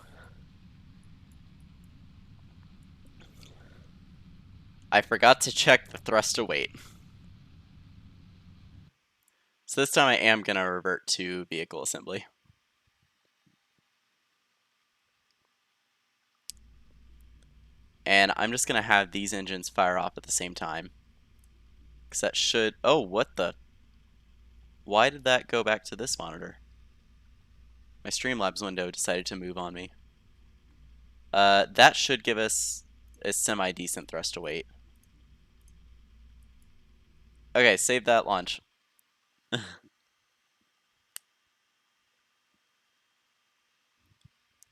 I forgot to check the thrust to weight. So this time I am going to revert to vehicle assembly. And I'm just going to have these engines fire off at the same time. Because that should... Oh, what the... Why did that go back to this monitor? My Streamlabs window decided to move on me. That should give us a semi-decent thrust to weight. Okay, save that launch.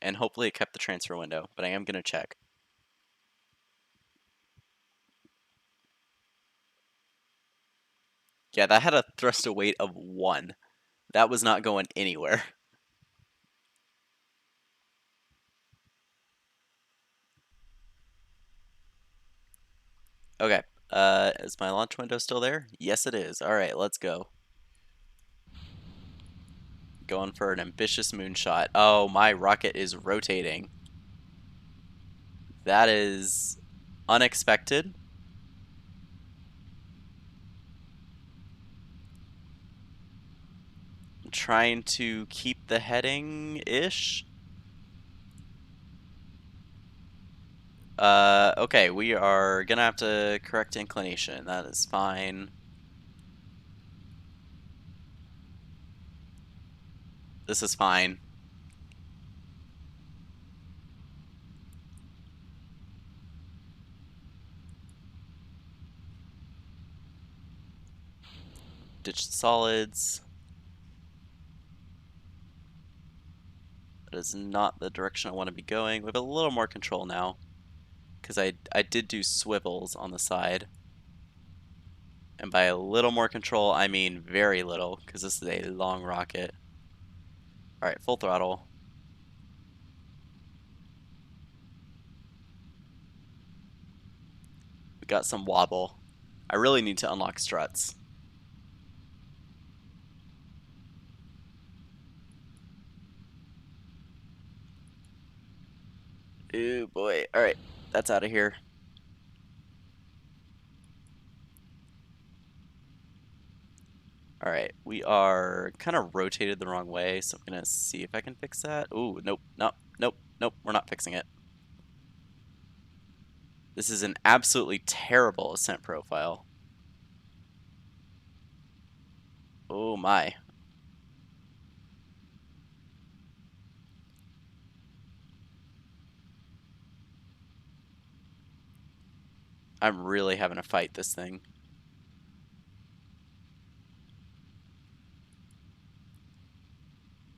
And hopefully it kept the transfer window, but I am going to check. Yeah, that had a thrust to weight of 1. That was not going anywhere. Okay, is my launch window still there? Yes, it is. Alright, let's go. Going for an ambitious moonshot. Oh, my rocket is rotating. That is unexpected. I'm trying to keep the heading-ish. Okay, we are gonna have to correct inclination. That is fine. This is fine. Ditch the solids. That is not the direction I want to be going. We have a little more control now. Because I did do swivels on the side. And by a little more control, I mean very little. Because this is a long rocket. Alright, full throttle. We got some wobble. I really need to unlock struts. Ooh boy. Alright, that's out of here. Alright, we are kind of rotated the wrong way, so I'm going to see if I can fix that. Ooh, nope, nope, nope, nope, we're not fixing it. This is an absolutely terrible ascent profile. Oh my. I'm really having to fight this thing.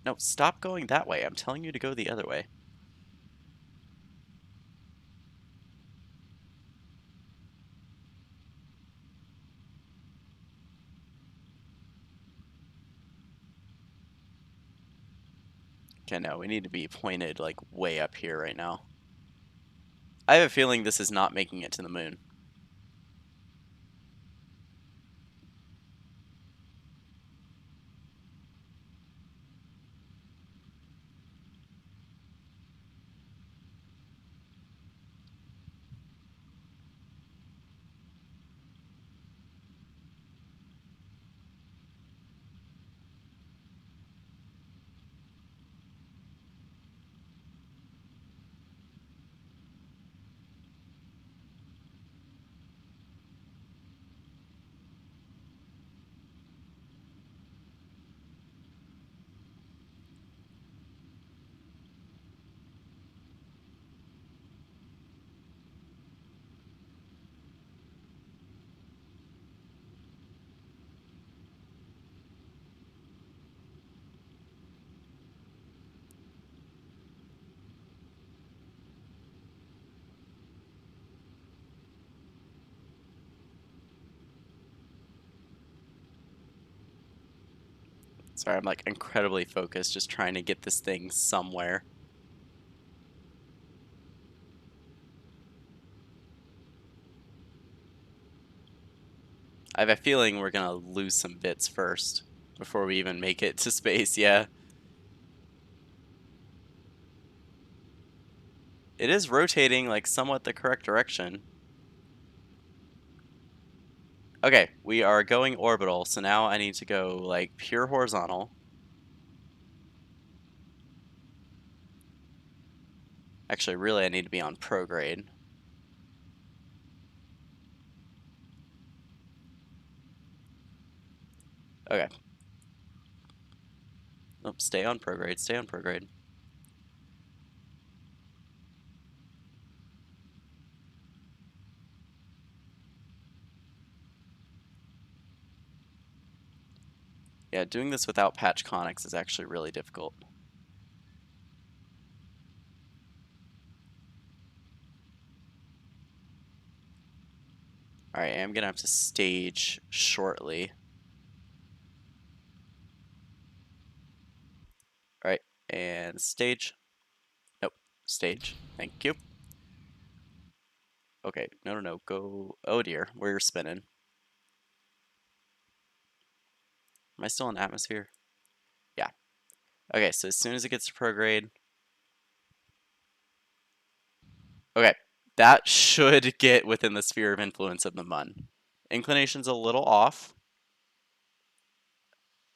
No, stop going that way. I'm telling you to go the other way. Okay, no, we need to be pointed like way up here right now. I have a feeling this is not making it to the moon. Sorry, I'm like incredibly focused, just trying to get this thing somewhere. I have a feeling we're gonna lose some bits first before we even make it to space, yeah. It is rotating like somewhat the correct direction. Okay, we are going orbital, so now I need to go like pure horizontal. Actually, really I need to be on prograde. Okay. Nope, stay on prograde, stay on prograde. Yeah, doing this without patch conics is actually really difficult. Alright, I'm gonna have to stage shortly. Alright, and stage. Nope, stage. Thank you. Okay, no, go. Oh dear, we're spinning. Am I still in atmosphere? Yeah. Okay, so as soon as it gets to prograde. Okay, that should get within the sphere of influence of the Mun. Inclination's a little off,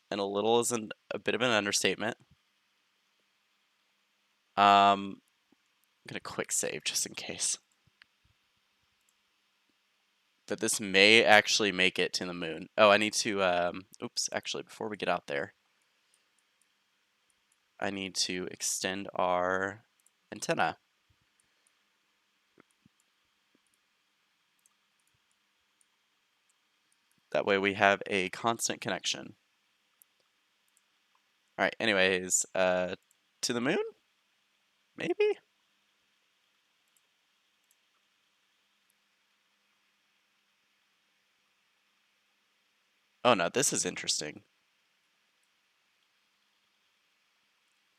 and a little is a bit of an understatement. I'm gonna quick save just in case. But this may actually make it to the moon. Oh, I need to, oops, actually, before we get out there, I need to extend our antenna. That way we have a constant connection. All right, anyways, to the moon? Maybe? Oh no, this is interesting.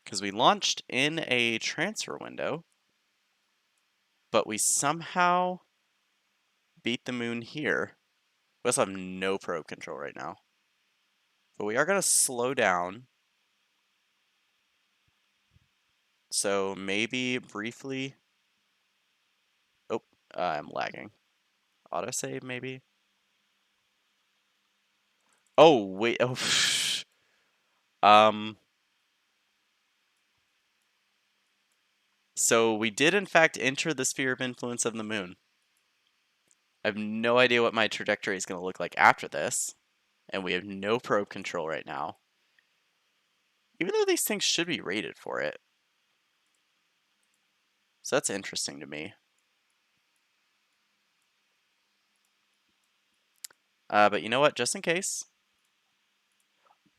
Because we launched in a transfer window, but we somehow beat the moon here. We also have no probe control right now. But we are going to slow down. So maybe briefly. Oh, I'm lagging. Autosave maybe? Oh, wait. Oh, um. So we did in fact enter the sphere of influence of the moon. I have no idea what my trajectory is going to look like after this. And we have no probe control right now. Even though these things should be rated for it. So that's interesting to me. But you know what? Just in case.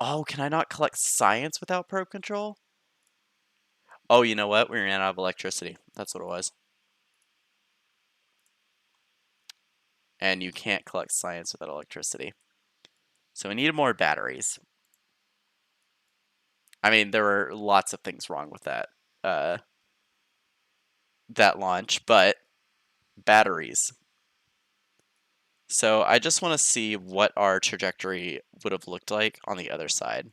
Oh, can I not collect science without probe control? Oh, you know what? We ran out of electricity. That's what it was. And you can't collect science without electricity. So we needed more batteries. I mean, there were lots of things wrong with uh, that launch, but batteries. So I just want to see what our trajectory would have looked like on the other side.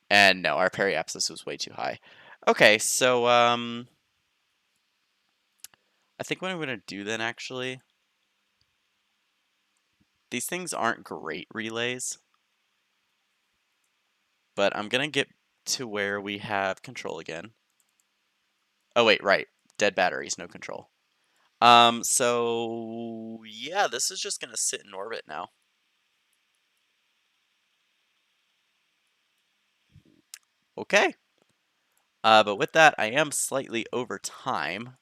And no, our periapsis was way too high. Okay, so I think what I'm going to do then actually, these things aren't great relays, but I'm going to get to where we have control again. Oh wait, right. Dead batteries, no control. So yeah, this is just going to sit in orbit now. Okay. But with that, I am slightly over time.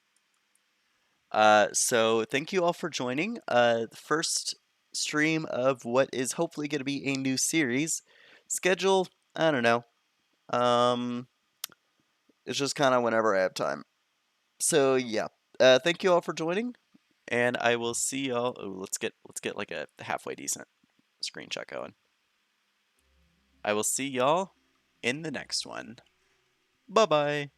So thank you all for joining. The first stream of what is hopefully going to be a new series. Schedule, I don't know. It's just kind of whenever I have time. So yeah. Thank you all for joining, and I will see y'all. Oh, let's get like a halfway decent screenshot going. I will see y'all in the next one. Bye bye.